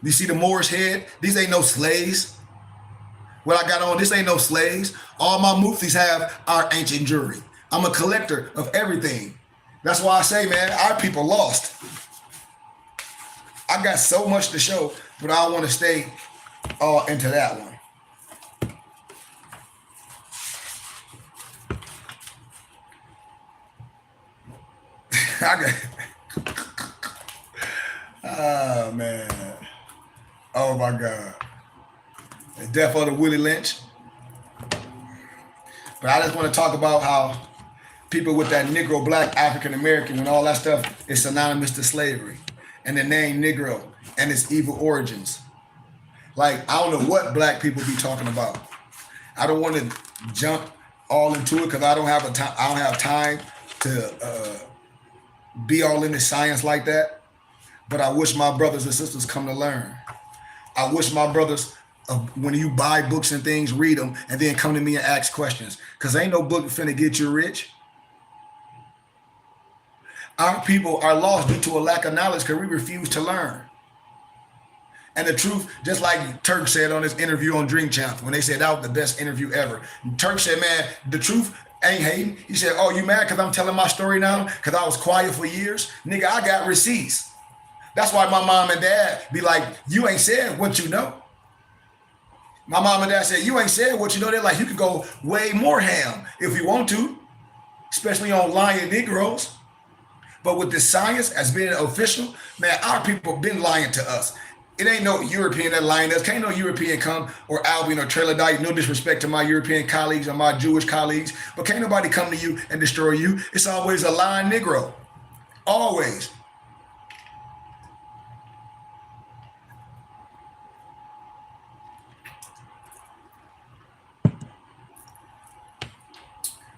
You see the Moorish head? These ain't no slaves. What I got on, this ain't no slaves. All my muftis have our ancient jewelry. I'm a collector of everything. That's why I say, man, our people lost. I got so much to show, but I don't want to stay all into that one. Oh, man. Oh, my God. The death of the Willie Lynch. But I just want to talk about how people with that Negro, Black, African American, and all that stuff is synonymous to slavery. And the name Negro and its evil origins. Like, I don't know what black people be talking about. I don't want to jump all into it because I don't have time to be all into science like that. But I wish my brothers and sisters come to learn. I wish my brothers, when you buy books and things, read them, and then come to me and ask questions. Because ain't no book finna get you rich. Our people are lost due to a lack of knowledge because we refuse to learn. And the truth, just like Turk said on his interview on Dream Champ, when they said that was the best interview ever. Turk said, man, the truth ain't hating. He said, oh, you mad because I'm telling my story now? Because I was quiet for years? Nigga, I got receipts. That's why my mom and dad be like, you ain't said what you know. My mom and dad said, you ain't said what you know. They're like, you can go way more ham if you want to, especially on lying Negroes. But with the science as being official, man, our people been lying to us. It ain't no European that lying to us. Can't no European come, or Albion or Trailer. No disrespect to my European colleagues or my Jewish colleagues, but can't nobody come to you and destroy you. It's always a lying Negro. Always.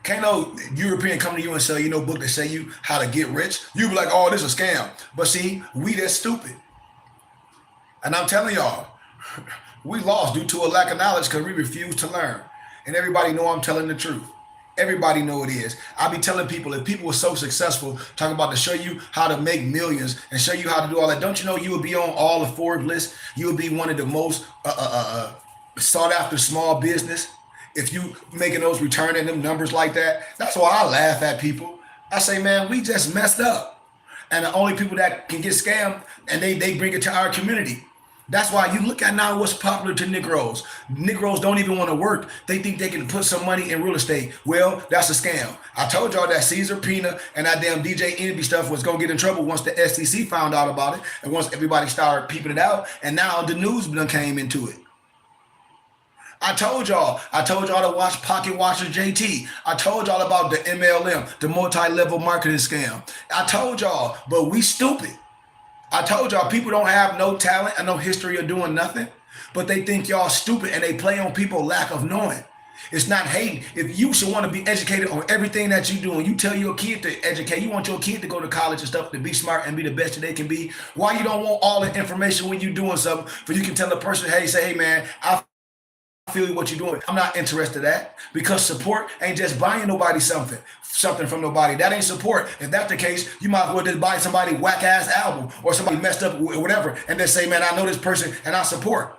Can't no European come to you and sell you no book that say you how to get rich. You be like, oh, this is a scam. But see, we that stupid. And I'm telling y'all, we lost due to a lack of knowledge because we refuse to learn. And everybody know I'm telling the truth. Everybody know it is. I be telling people, if people were so successful, talking about to show you how to make millions and show you how to do all that, don't you know you would be on all the Forbes lists? You would be one of the most sought after small business. If you making those returning them numbers like that. That's why I laugh at people. I say, man, we just messed up. And the only people that can get scammed, and they bring it to our community. That's why you look at now what's popular to Negroes. Negroes don't even want to work. They think they can put some money in real estate. Well, that's a scam. I told y'all that Caesar Pina and that damn DJ Envy stuff was going to get in trouble once the SEC found out about it and once everybody started peeping it out. And now the news done came into it. I told y'all to watch Pocket Watcher JT. I told y'all about the MLM, the multi-level marketing scam. I told y'all, but we stupid. I told y'all people don't have no talent and no history of doing nothing, but they think y'all stupid and they play on people's lack of knowing. It's not hating. If you should want to be educated on everything that you do and you tell your kid to educate, you want your kid to go to college and stuff to be smart and be the best that they can be, why you don't want all the information when you're doing something for you can tell a person, hey man, I feel what you're doing. I'm not interested in that because support ain't just buying nobody something from nobody. That ain't support. If that's the case, you might as well just buy somebody whack ass album or somebody messed up or whatever and then say, man, I know this person and I support.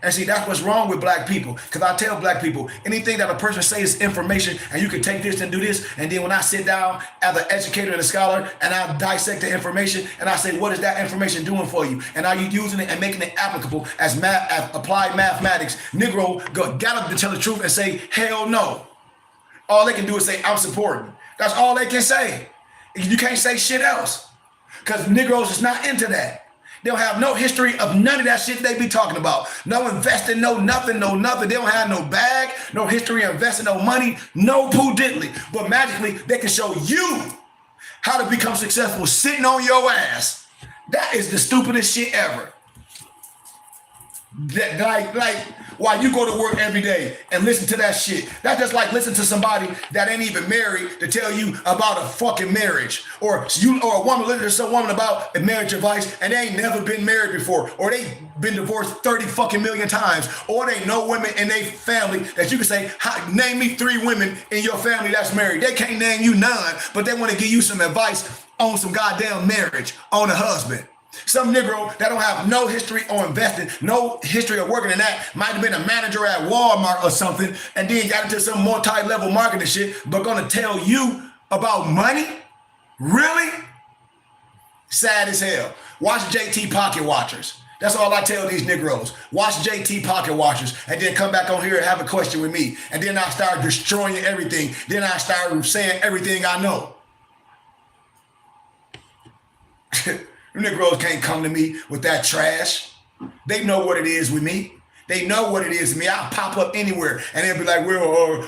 And see, that's what's wrong with black people. Because I tell black people, anything that a person says is information and you can take this and do this. And then when I sit down as an educator and a scholar and I dissect the information and I say, what is that information doing for you? And are you using it and making it applicable as applied mathematics? Negro got up to tell the truth and say, hell no. All they can do is say, I'm supporting. That's all they can say. You can't say shit else because Negroes is not into that. They don't have no history of none of that shit they be talking about. No investing, no nothing. They don't have no bag, no history of investing, no money, no poo diddly. But magically, they can show you how to become successful sitting on your ass. That is the stupidest shit ever. Like while you go to work every day and listen to that shit. That's just like listen to somebody that ain't even married to tell you about a fucking marriage. Or a woman listening to some woman about a marriage advice and they ain't never been married before. Or they been divorced 30 fucking million times. Or they know women in their family that you can say, name me 3 women in your family that's married. They can't name you none, but they want to give you some advice on some goddamn marriage, on a husband. Some Negro that don't have no history on investing, no history of working in that, might have been a manager at Walmart or something, and then got into some multi-level marketing shit, but gonna tell you about money? Really? Sad as hell. Watch JT Pocket Watchers. That's all I tell these Negroes. Watch JT Pocket Watchers and then come back on here and have a question with me. And then I start destroying everything. Then I start saying everything I know. Negroes can't come to me with that trash. They know what it is with me. They know what it is with me. I'll pop up anywhere and they'll be like, well,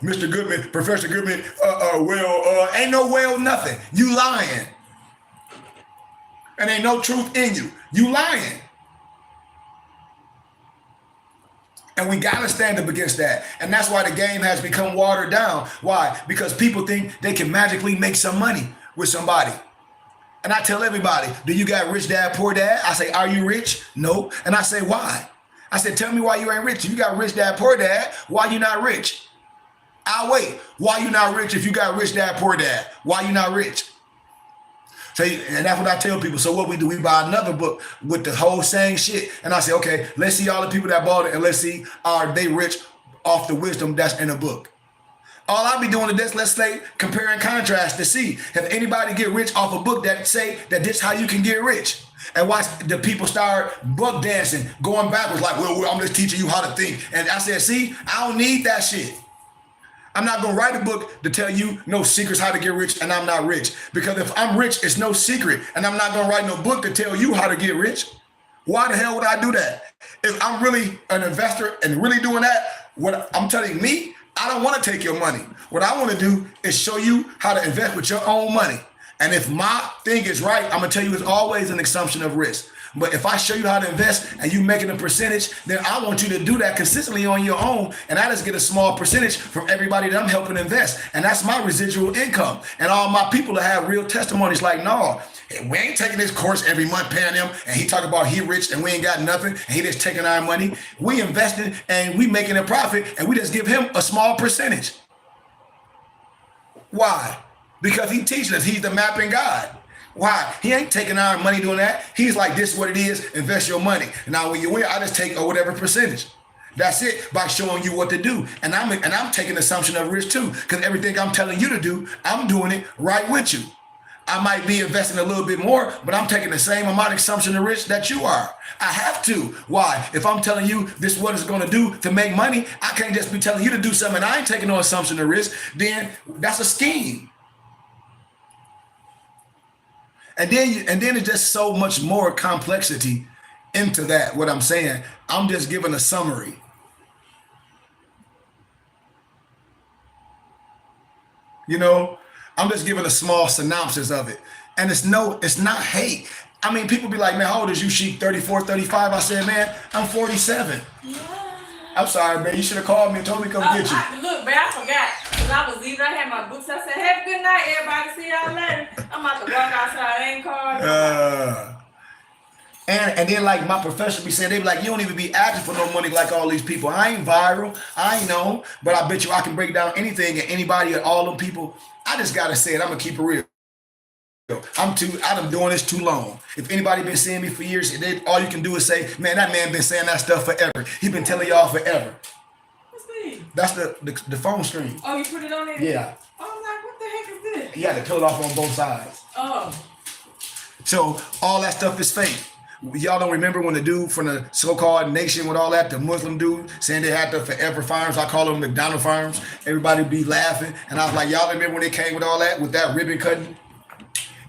Mr. Goodman, Professor Goodman, ain't no well nothing. You lying. And ain't no truth in you. You lying. And we got to stand up against that. And that's why the game has become watered down. Why? Because people think they can magically make some money with somebody. And I tell everybody, do you got rich dad, poor dad? I say, are you rich? No. And I say, why? I said, tell me why you ain't rich. You got rich dad, poor dad. Why you not rich? I'll wait. Why you not rich if you got rich dad, poor dad? Why you not rich? So, and that's what I tell people. So what we do, we buy another book with the whole same shit. And I say, okay, let's see all the people that bought it and let's see, are they rich off the wisdom that's in the book? All I'll be doing is this, let's say, compare and contrast to see if anybody get rich off a book that say that this how you can get rich. And watch the people start book dancing, going backwards like, well, I'm just teaching you how to think. And I said, see, I don't need that shit. I'm not going to write a book to tell you no secrets how to get rich and I'm not rich. Because if I'm rich, it's no secret. And I'm not going to write no book to tell you how to get rich. Why the hell would I do that? If I'm really an investor and really doing that, what I'm telling me, I don't want to take your money. What I want to do is show you how to invest with your own money. And if my thing is right, I'm going to tell you it's always an assumption of risk. But if I show you how to invest and you making a percentage, then I want you to do that consistently on your own. And I just get a small percentage from everybody that I'm helping invest. And that's my residual income. And all my people that have real testimonies like, no, we ain't taking this course every month paying him. And he talk about he rich and we ain't got nothing. And he just taking our money. We investing and we making a profit and we just give him a small percentage. Why? Because he teaching us. He's the mapping God. Why? He ain't taking our money doing that. He's like, this is what it is. Invest your money. Now, when you win, I just take whatever percentage. That's it, by showing you what to do. And I'm taking the assumption of risk too, because everything I'm telling you to do, I'm doing it right with you. I might be investing a little bit more, but I'm taking the same amount of assumption of risk that you are. I have to. Why? If I'm telling you this is what it's going to do to make money, I can't just be telling you to do something. I ain't taking no assumption of risk. Then that's a scheme. And then it's just so much more complexity into that. What I'm saying, I'm just giving a summary. You know, I'm just giving a small synopsis of it. And it's not hate. I mean, people be like, man, how old is you, Sheik? 34, 35? I said, man, I'm 47. Yeah. I'm sorry, man. You should have called me and told me to come get you. Look, man, I forgot. Because I was leaving. I had my books. I said, have a good night, everybody. See y'all later. I'm about to walk outside. I ain't called. And then like my professor be saying, they be like, you don't even be asking for no money like all these people. I ain't viral. I ain't known. But I bet you I can break down anything and anybody and all them people. I just got to say it. I'm going to keep it real. I've been doing this too long. If anybody been seeing me for years, all you can do is say, man, that man been saying that stuff forever. He been telling y'all forever. What's this? That's the phone screen. Oh, you put it on there? Yeah. Oh, I'm like, what the heck is this? You had to peel it off on both sides. Oh. So all that stuff is fake. Y'all don't remember when the dude from the so-called nation with all that, the Muslim dude saying they had the forever farms. I call them McDonald farms. Everybody be laughing. And I was like, y'all remember when they came with all that, with that ribbon cutting?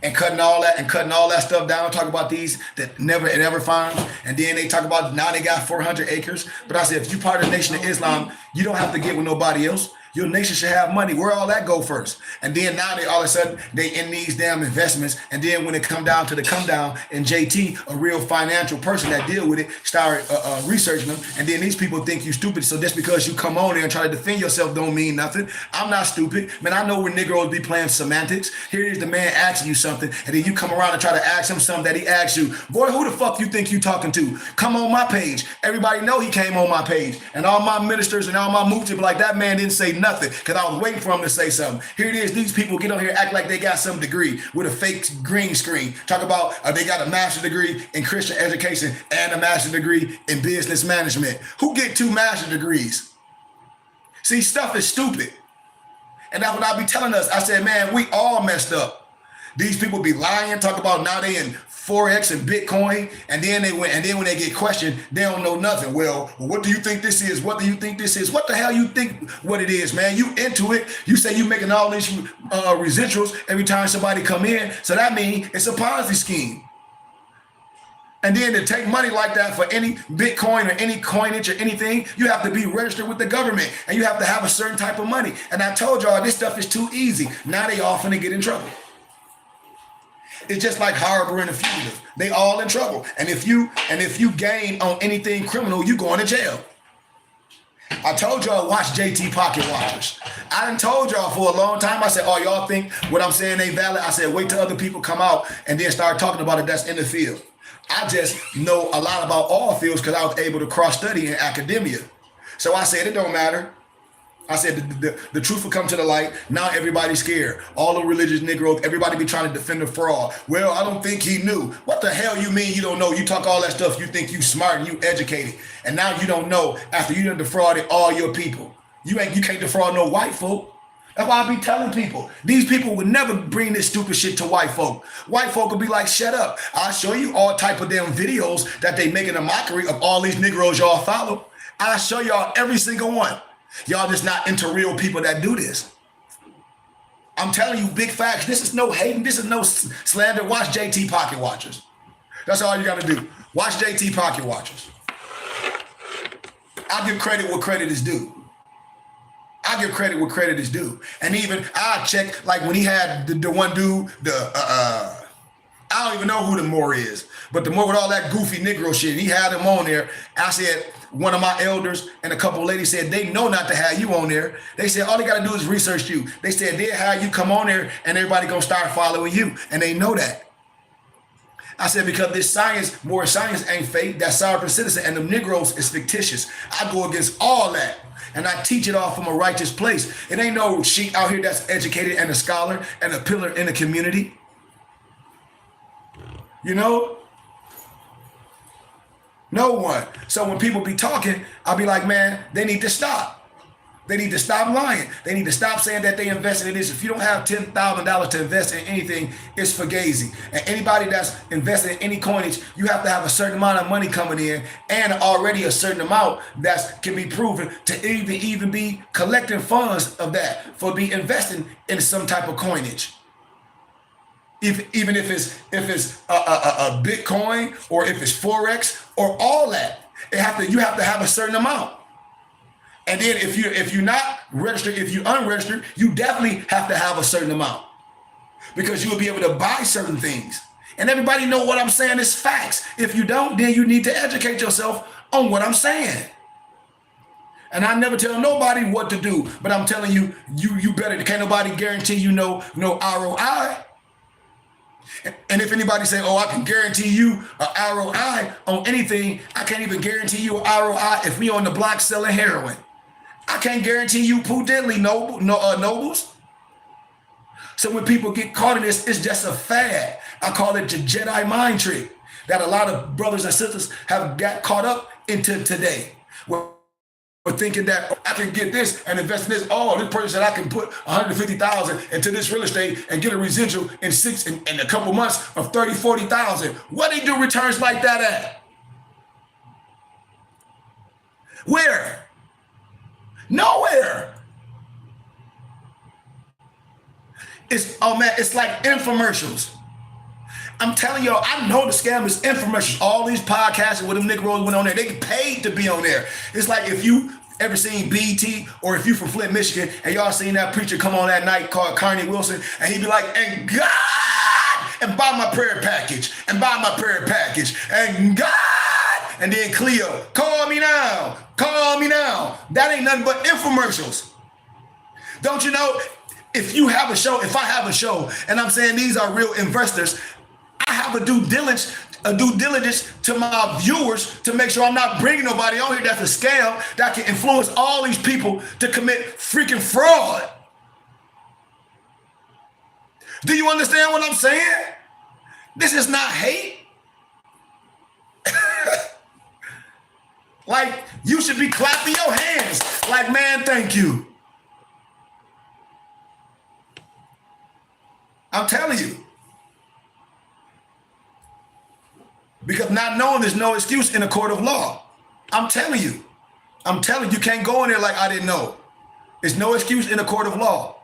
And cutting all that stuff down, talk about these that never and ever farms. And then they talk about now they got 400 acres. But I said, if you part of the Nation of Islam, you don't have to get with nobody else. Your nation should have money. Where all that go first? And then now they all of a sudden they in these damn investments. And then when it come down and JT, a real financial person that deal with it, start researching them. And then these people think you stupid. So just because you come on there and try to defend yourself don't mean nothing. I'm not stupid. Man, I know where Negroes be playing semantics. Here is the man asking you something. And then you come around and try to ask him something that he asked you. Boy, who the fuck you think you talking to? Come on my page. Everybody know he came on my page. And all my ministers and all my muftis be like, that man didn't say nothing, because I was waiting for him to say something. Here it is. These people get on here, act like they got some degree with a fake green screen. Talk about they got a master's degree in Christian education and a master's degree in business management. Who get 2 master's degrees? See, stuff is stupid. And that's what I be telling us. I said, man, we all messed up. These people be lying, talk about now they in Forex and Bitcoin, and then when they get questioned, they don't know nothing. Well, what do you think this is? What do you think this is? What the hell you think what it is, man? You into it. You say you making all these residuals every time somebody come in. So that means it's a Ponzi scheme. And then to take money like that for any Bitcoin or any coinage or anything, you have to be registered with the government and you have to have a certain type of money. And I told y'all this stuff is too easy. Now they all finna get in trouble. It's just like harboring a fugitive. They all in trouble. And if you gain on anything criminal, you going to jail. I told y'all watch JT Pocket Watchers. I done told y'all for a long time. I said, oh, y'all think what I'm saying ain't valid? I said, wait till other people come out and then start talking about it that's in the field. I just know a lot about all fields because I was able to cross-study in academia. So I said, it don't matter. I said, the truth will come to the light. Now everybody's scared. All the religious Negroes, everybody be trying to defend the fraud. Well, I don't think he knew. What the hell you mean you don't know? You talk all that stuff. You think you smart and you educated. And now you don't know after you done defrauded all your people. You can't defraud no white folk. That's why I be telling people, these people would never bring this stupid shit to white folk. White folk will be like, shut up. I'll show you all type of damn videos that they making a mockery of all these Negroes y'all follow. I'll show y'all every single one. Y'all just not into real people that do this. I'm telling you big facts. This is no hating. This is no slander. Watch JT Pocket Watchers. That's all you got to do. Watch JT Pocket Watchers. I give credit where credit is due. I give credit where credit is due. And even I check, like when he had the one dude, I don't even know who the Moore is, but the Moore with all that goofy Negro shit, he had him on there. I said, one of my elders and a couple of ladies said, they know not to have you on there. They said, all they got to do is research you. They said, they'll have you come on there and everybody going to start following you. And they know that. I said, because this science, more science ain't fake. That Sovereign Citizen and the Negroes is fictitious. I go against all that. And I teach it all from a righteous place. It ain't no sheep out here that's educated and a scholar and a pillar in the community. You know? No one. So when people be talking, I'll be like, man, they need to stop. They need to stop lying. They need to stop saying that they invested in this. If you don't have $10,000 to invest in anything, it's fugazi. And anybody that's invested in any coinage, you have to have a certain amount of money coming in and already a certain amount that can be proven to even be collecting funds of that for be investing in some type of coinage. Even if it's a Bitcoin or if it's Forex or all that, you have to have a certain amount. And then if you're not registered, if you're unregistered, you definitely have to have a certain amount because you will be able to buy certain things. And everybody know what I'm saying is facts. If you don't, then you need to educate yourself on what I'm saying. And I never tell nobody what to do, but I'm telling you, you better. Can't nobody guarantee you no ROI. And if anybody say, oh, I can guarantee you an ROI on anything, I can't even guarantee you an ROI if we on the block selling heroin. I can't guarantee you Pooh Diddley nobles. So when people get caught in this, it's just a fad. I call it the Jedi mind trick that a lot of brothers and sisters have got caught up into today. We're thinking that I can get this and invest in this. Oh, this person said I can put $150,000 into this real estate and get a residual in a couple months of $30,000, $40,000. What do they do returns like that at? Where? Nowhere. It's like infomercials. I'm telling y'all, I know the scam is infomercials. All these podcasts with them Negroes went on there, they get paid to be on there. It's like if you ever seen BET or if you from Flint, Michigan, and y'all seen that preacher come on that night called Carney Wilson, and he'd be like, and God, and buy my prayer package, and buy my prayer package, and God, and then Cleo, call me now. That ain't nothing but infomercials. Don't you know, if I have a show, and I'm saying these are real investors, I have a due diligence to my viewers to make sure I'm not bringing nobody on here that's a scam that can influence all these people to commit freaking fraud. Do you understand what I'm saying? This is not hate. Like, you should be clapping your hands like, man, thank you. I'm telling you. Because not knowing there's no excuse in a court of law. I'm telling you, you can't go in there like I didn't know. There's no excuse in a court of law.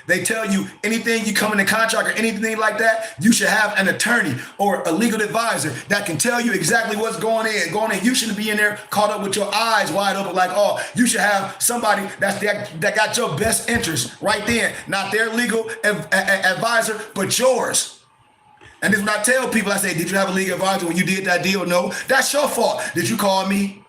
They tell you anything you come in a contract or anything like that, you should have an attorney or a legal advisor that can tell you exactly what's going in. You shouldn't be in there caught up with your eyes wide open like, oh, you should have somebody that got your best interest right then. Not their legal advisor, but yours. And this is what I tell people. I say, did you have a legal advisor when you did that deal? No, that's your fault. Did you call me?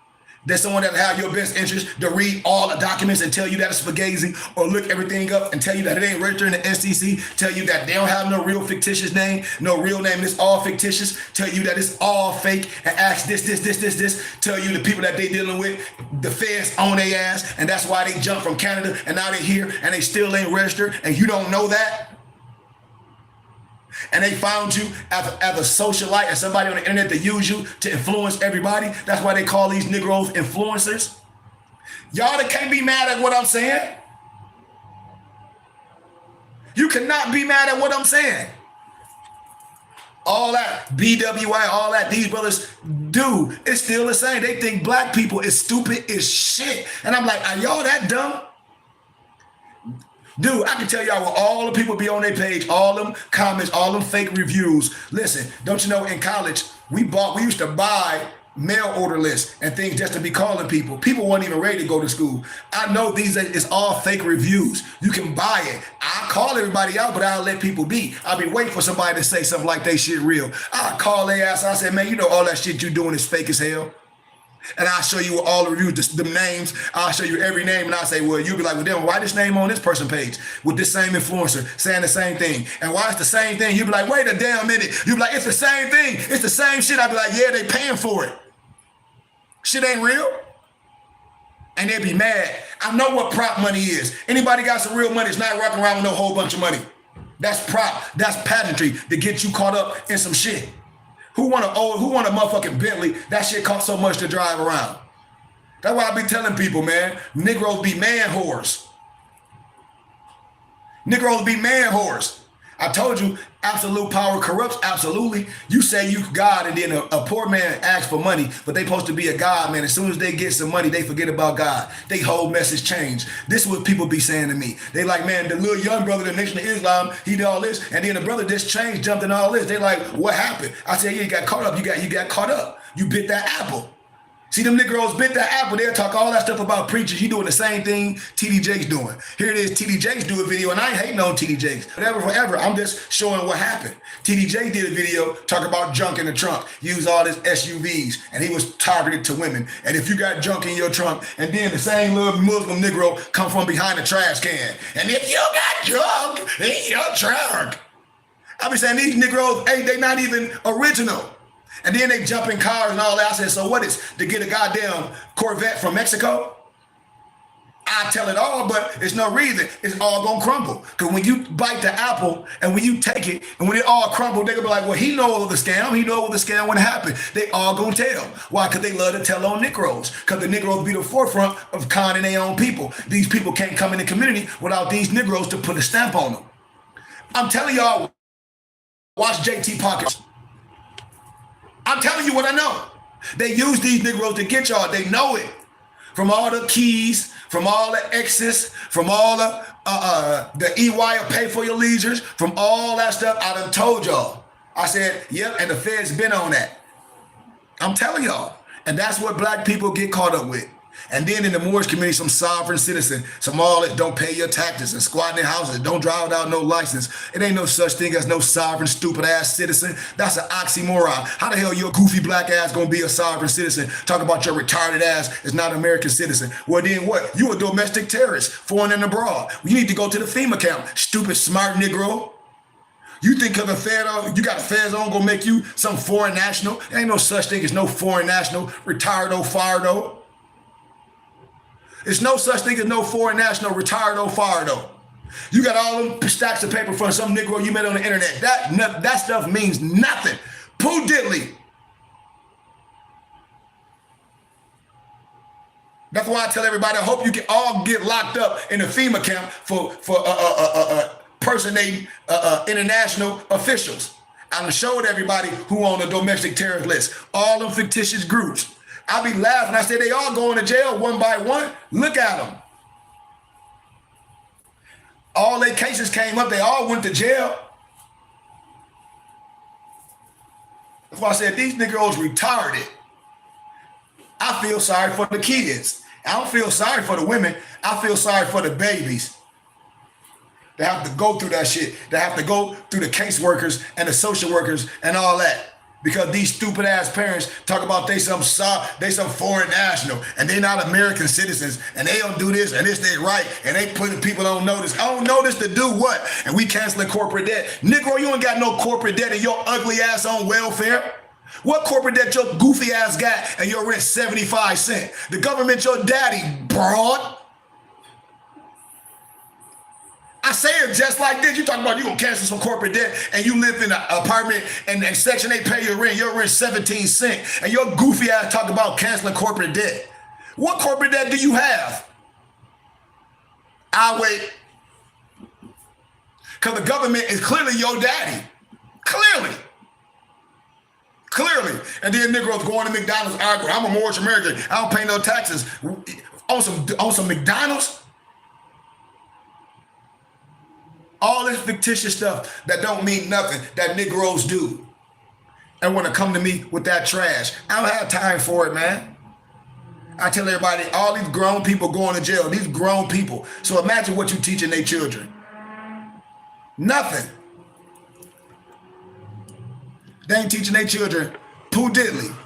There's someone that have your best interest to read all the documents and tell you that it's fugazi, or look everything up and tell you that it ain't registered in the SEC, tell you that they don't have no real fictitious name, no real name, it's all fictitious, tell you that it's all fake, and ask this, tell you the people that they dealing with, the feds on their ass, and that's why they jumped from Canada and now they here and they still ain't registered, and you don't know that? And they found you as a socialite and somebody on the internet to use you to influence everybody. That's why they call these Negroes influencers. Y'all that can't be mad at what I'm saying. You cannot be mad at what I'm saying. All that BWI, all that these brothers do, it's still the same. They think black people is stupid as shit. And I'm like, are y'all that dumb? Dude, I can tell y'all what all the people be on their page, all them comments, all them fake reviews. Listen, don't you know in college, we used to buy mail order lists and things just to be calling people. People weren't even ready to go to school. I know these days it's all fake reviews. You can buy it. I call everybody out, but I'll let people be. I'll be waiting for somebody to say something like they shit real. I'll call their ass. I say, man, you know all that shit you doing is fake as hell. And I'll show you all the reviews, the names. I'll show you every name, and I'll say, well, you'll be like, well, then why this name on this person page with this same influencer saying the same thing? And why it's the same thing? You'll be like, wait a damn minute. You'll be like, it's the same thing. It's the same shit. I'll be like, yeah, they paying for it. Shit ain't real. And they'd be mad. I know what prop money is. Anybody got some real money is not rocking around with no whole bunch of money. That's prop. That's pageantry to get you caught up in some shit. Who want a motherfucking Bentley? That shit costs so much to drive around. That's why I be telling people, man, Negroes be man whores. Negroes be man whores. I told you, absolute power corrupts, absolutely. You say you God, and then a poor man asks for money, but they supposed to be a God, man. As soon as they get some money, they forget about God. They whole message change. This is what people be saying to me. They like, man, the little young brother, the Nation of Islam, he did all this, and then the brother just changed, jumped in all this. They like, what happened? I said, yeah, you got caught up. You got caught up. You bit that apple. See, them Negroes bit that apple. They'll talk all that stuff about preachers. You doing the same thing TD Jakes doing. Here it is, TD Jakes do a video, and I ain't hating on TD Jakes. Whatever, forever. I'm just showing what happened. TD Jakes did a video talking about junk in the trunk. Use all his SUVs, and he was targeted to women. And if you got junk in your trunk, and then the same little Muslim Negro come from behind the trash can, and if you got junk in your trunk, I be saying these Negroes, hey, they not even original. And then they jump in cars and all that. I said, so what is to get a goddamn Corvette from Mexico? I tell it all, but it's no reason. It's all gonna crumble. Because when you bite the apple and when you take it and when it all crumble, they're gonna be like, well, he know the scam. He know what the scam when it happened. They all gonna tell. Why? Because they love to tell on Negroes. Because the Negroes be the forefront of conning their own people. These people can't come in the community without these Negroes to put a stamp on them. I'm telling y'all, watch JT Pockets. I'm telling you what I know. They use these Negroes to get y'all. They know it. From all the keys, from all the X's, from all the EY will pay for your leisures, from all that stuff, I done told y'all. I said, yep, and the Fed's been on that. I'm telling y'all. And that's what black people get caught up with. And then in the Moorish community, some sovereign citizen, some all that don't pay your taxes and squat in their houses, don't drive without no license. It ain't no such thing as no sovereign, stupid ass citizen. That's an oxymoron. How the hell your goofy black ass gonna be a sovereign citizen? Talk about your retarded ass is not an American citizen. Well, then what? You a domestic terrorist, foreign and abroad. You need to go to the FEMA camp, stupid smart Negro. You think because the Fed, you got the Feds on gonna make you some foreign national? There ain't no such thing as no foreign national, retardo, fardo. There's no such thing as no foreign national, retardo, fardo. You got all them stacks of paper from some Negro you met on the internet. That stuff means nothing. Pooh diddly. That's why I tell everybody, I hope you can all get locked up in a FEMA camp for personating international officials. I showed everybody who on the domestic terrorist list, all them fictitious groups. I be laughing. I said they all going to jail one by one. Look at them. All their cases came up. They all went to jail. That's why I said these Negroes retarded. I feel sorry for the kids. I don't feel sorry for the women. I feel sorry for the babies. They have to go through that shit. They have to go through the caseworkers and the social workers and all that. Because these stupid ass parents talk about they some foreign national and they not American citizens and they don't do this and this they right and they putting people on notice. On notice to do what? And we canceling corporate debt. Negro, you ain't got no corporate debt and your ugly ass on welfare. What corporate debt your goofy ass got and your rent 75 cents? The government your daddy, broad. I say it just like this. You talking about you gonna cancel some corporate debt and you live in an apartment and Section 8 pay your rent 17 cents, and your goofy ass talk about canceling corporate debt. What corporate debt do you have? I'll wait. Because the government is clearly your daddy. Clearly. And then Negroes going to McDonald's arguing, I'm a mortgage American. I don't pay no taxes. On some McDonald's? All this fictitious stuff that don't mean nothing that Negroes do and want to come to me with that trash. I don't have time for it, man. I tell everybody, all these grown people going to jail, these grown people. So imagine what you teaching their children. Nothing. They ain't teaching their children poo diddly.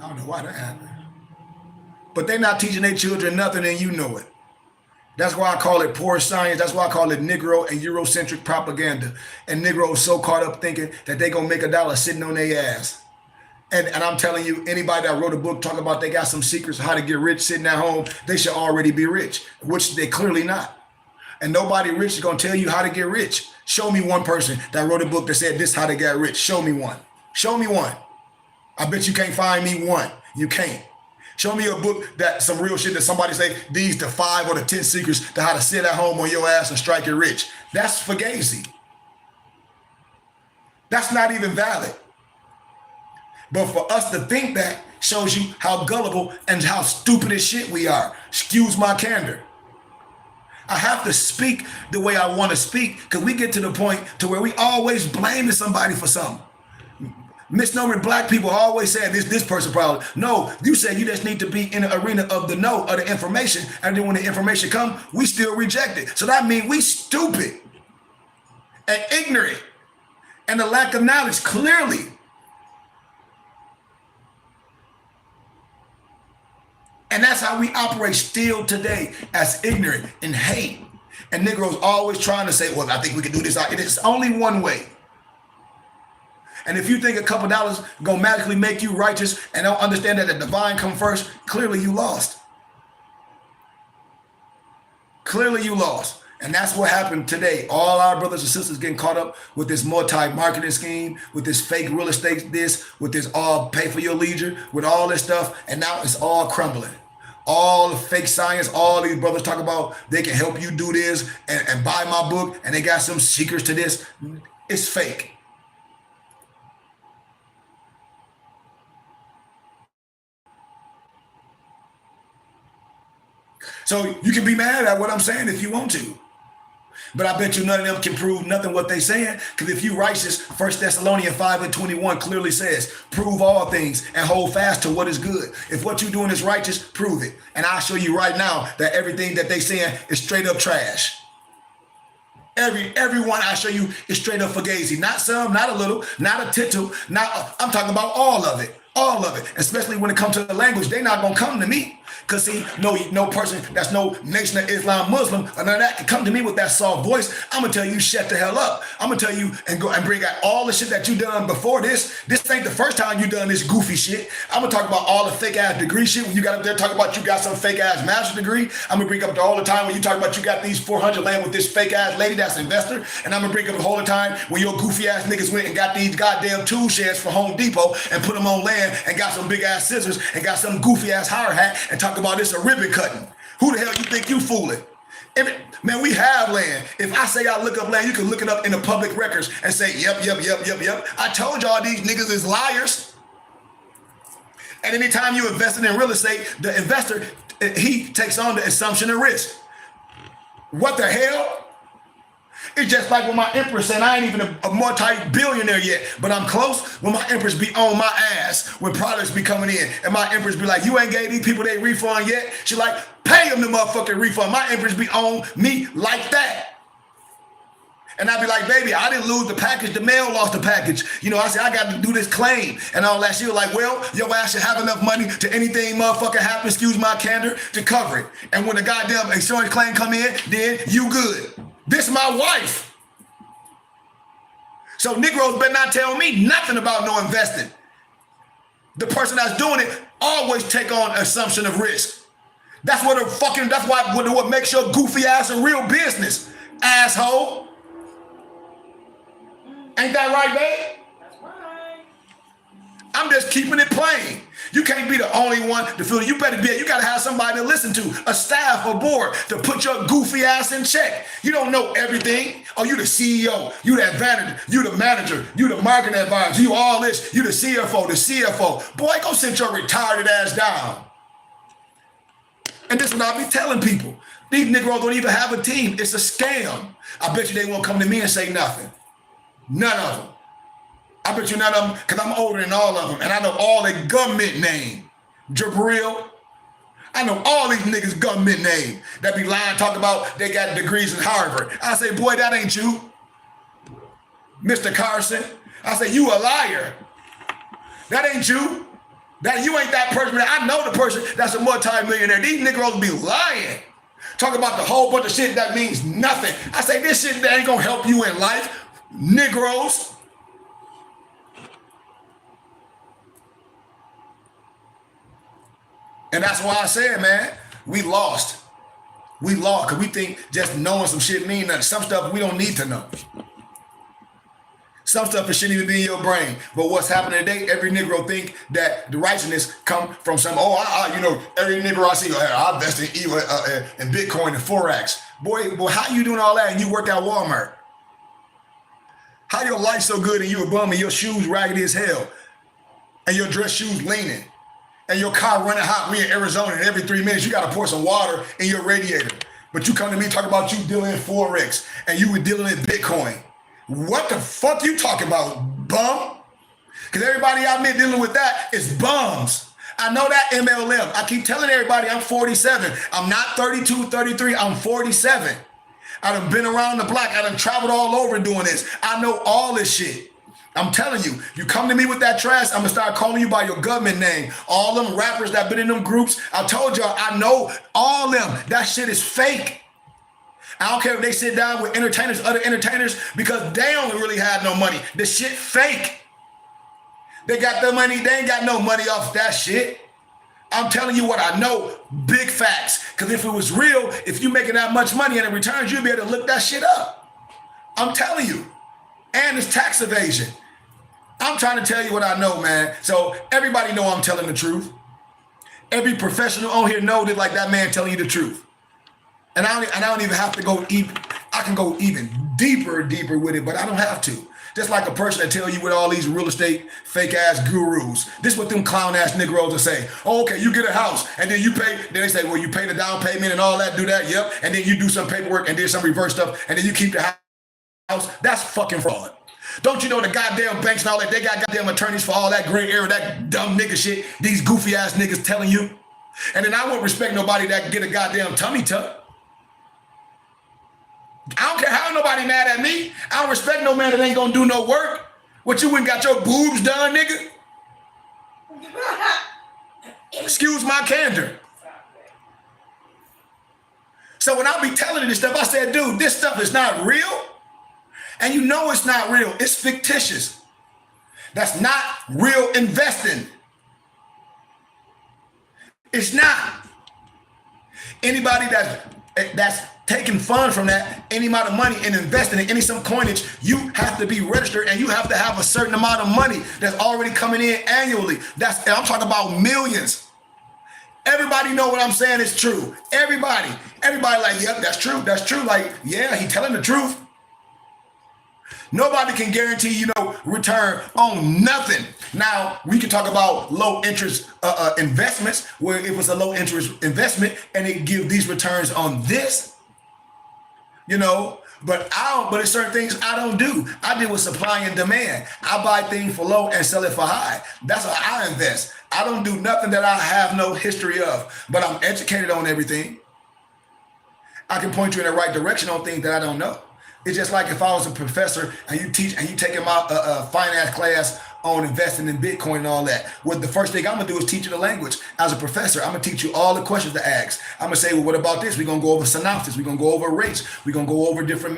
I don't know why that happened. But they're not teaching their children nothing and you know it. That's why I call it poor science. That's why I call it Negro and Eurocentric propaganda. And Negroes so caught up thinking that they gonna make $1 sitting on their ass. And I'm telling you, anybody that wrote a book talking about they got some secrets how to get rich sitting at home, they should already be rich, which they clearly not. And nobody rich is gonna tell you how to get rich. Show me one person that wrote a book that said this how to get rich. Show me one. Show me one. I bet you can't find me one. You can't. Show me a book that some real shit that somebody say, these the 5 or the 10 secrets to how to sit at home on your ass and strike it rich. That's fugazi. That's not even valid. But for us to think that shows you how gullible and how stupid as shit we are. Excuse my candor. I have to speak the way I want to speak because we get to the point to where we always blaming somebody for something. Misnomering black people always saying this person probably. No, you said you just need to be in the arena of the know of the information, and then when the information come, we still reject it. So that means we stupid and ignorant and the lack of knowledge clearly. And that's how we operate still today as ignorant and hate. And Negroes always trying to say, well, I think we can do this. It is only one way. And if you think a couple dollars gonna magically make you righteous and don't understand that the divine come first, clearly you lost. Clearly you lost. And that's what happened today. All our brothers and sisters getting caught up with this multi-marketing scheme, with this fake real estate, with this all pay for your leisure, with all this stuff. And now it's all crumbling. All the fake science, all these brothers talk about they can help you do this and buy my book and they got some secrets to this. It's fake. So you can be mad at what I'm saying if you want to. But I bet you none of them can prove nothing what they saying. Because if you righteous, 1 Thessalonians 5:21 clearly says, prove all things and hold fast to what is good. If what you're doing is righteous, prove it. And I'll show you right now that everything that they saying is straight up trash. Everyone I show you is straight up fugazi. Not some, not a little, not a tittle, I'm talking about all of it. All of it, especially when it comes to the language, they're not gonna come to me. Cause see, no person that's no Nation of Islam Muslim or none of that can come to me with that soft voice. I'm gonna tell you, shut the hell up. I'm gonna tell you and go and bring out all the shit that you done before this. This ain't the first time you done this goofy shit. I'm gonna talk about all the fake ass degree shit. When you got up there talking about you got some fake ass master's degree, I'm gonna bring up all the time when you talk about you got these 400 land with this fake ass lady that's an investor, and I'm gonna bring up the whole time when your goofy ass niggas went and got these goddamn tool sheds for Home Depot and put them on land and got some big ass scissors and got some goofy ass hire hat and talk about this a ribbon cutting. Who the hell you think you fooling? Man, we have land. If I say I look up land, you can look it up in the public records and say, yep. I told y'all these niggas is liars. And anytime you invested in real estate, the investor, he takes on the assumption of risk. What the hell? It's just like when my empress said, I ain't even a multi-billionaire yet, but I'm close. When my empress be on my ass, when products be coming in, and my empress be like, you ain't gave these people their refund yet? She like, pay them the motherfucking refund. My empress be on me like that. And I'd be like, baby, I didn't lose the package. The mail lost the package. You know, I said, I got to do this claim and all that. She was like, well, your ass should have enough money to anything motherfucker happen, excuse my candor, to cover it. And when the goddamn insurance claim come in, then you good. This my wife. So Negroes better not tell me nothing about no investing. The person that's doing it always take on assumption of risk. That's what what makes your goofy ass a real business, asshole. Ain't that right, babe? That's right. I'm just keeping it plain. You can't be the only one to feel it. You better be, you gotta have somebody to listen to, a staff, a board, to put your goofy ass in check. You don't know everything. Oh, you the CEO, you the advantage, you the manager, you the marketing advisor, you all this, you the CFO. Boy, go sit your retarded ass down. And this is what I be telling people. These Negroes don't even have a team. It's a scam. I bet you they won't come to me and say nothing. None of them. I bet you none of them, because I'm older than all of them, and I know all their government name. Jabril. I know all these niggas' government name that be lying, talking about they got degrees in Harvard. I say, boy, that ain't you. Mr. Carson. I say, you a liar. That ain't you. That you ain't that person. I know the person that's a multi-millionaire. These Negroes be lying. Talk about the whole bunch of shit that means nothing. I say, this shit that ain't gonna help you in life. Negroes. And that's why I said, man, we lost. We lost because we think just knowing some shit mean nothing. Some stuff we don't need to know. Some stuff it shouldn't even be in your brain. But what's happening today, every Negro think that the righteousness come from some, every Negro I see, I invest in Bitcoin and Forex. Boy, how you doing all that and you work at Walmart? How your life so good and you a bum and your shoes raggedy as hell and your dress shoes leaning and your car running hot? We in Arizona and every 3 minutes you got to pour some water in your radiator. But you come to me talk about you dealing in Forex and you were dealing in Bitcoin. What the fuck you talking about, bum? Because everybody out there dealing with that is bums. I know that MLM. I keep telling everybody I'm 47. I'm not 32, 33. I'm 47. I done been around the block. I done traveled all over doing this. I know all this shit. I'm telling you, you come to me with that trash, I'm gonna start calling you by your government name. All them rappers that been in them groups, I told y'all, I know all them. That shit is fake. I don't care if they sit down with entertainers, other entertainers, because they don't really have no money. The shit fake. They got the money, they ain't got no money off that shit. I'm telling you what I know, big facts. Because if it was real, if you making that much money and it returns, you'll be able to look that shit up. I'm telling you. And it's tax evasion. I'm trying to tell you what I know, man. So everybody know I'm telling the truth. Every professional on here know that like that man telling you the truth. And I don't even have to go even, I can go even deeper with it, but I don't have to. Just like a person that tell you with all these real estate fake ass gurus. This is what them clown ass Negroes will say. Oh, okay, you get a house and then you pay, then they say, well, you pay the down payment and all that, do that, yep. And then you do some paperwork and then some reverse stuff and then you keep the house. That's fucking fraud. Don't you know the goddamn banks and all that, they got goddamn attorneys for all that gray area, that dumb nigga shit, these goofy ass niggas telling you. And then I won't respect nobody that can get a goddamn tummy tuck. I don't care how nobody mad at me. I don't respect no man that ain't gonna do no work. What, you went and got your boobs done, nigga? Excuse my candor. So when I be telling you this stuff, I said, dude, this stuff is not real. And you know it's not real. It's fictitious. That's not real investing. It's not. Anybody that's taking funds from that, any amount of money and investing in some coinage, you have to be registered and you have to have a certain amount of money that's already coming in annually. I'm talking about millions. Everybody know what I'm saying is true. Everybody like, yep, that's true. That's true. Like, yeah, he telling the truth. Nobody can guarantee, return on nothing. Now, we can talk about low interest investments where it was a low interest investment and it give these returns on this, but it's certain things I don't do. I deal with supply and demand. I buy things for low and sell it for high. That's how I invest. I don't do nothing that I have no history of, but I'm educated on everything. I can point you in the right direction on things that I don't know. It's just like if I was a professor and you teach and you taking my finance class on investing in Bitcoin and all that. Well, the first thing I'm gonna do is teach you the language. As a professor, I'm gonna teach you all the questions to ask. I'm gonna say, well, what about this? We're gonna go over synopsis. We're gonna go over rates. We're gonna go over different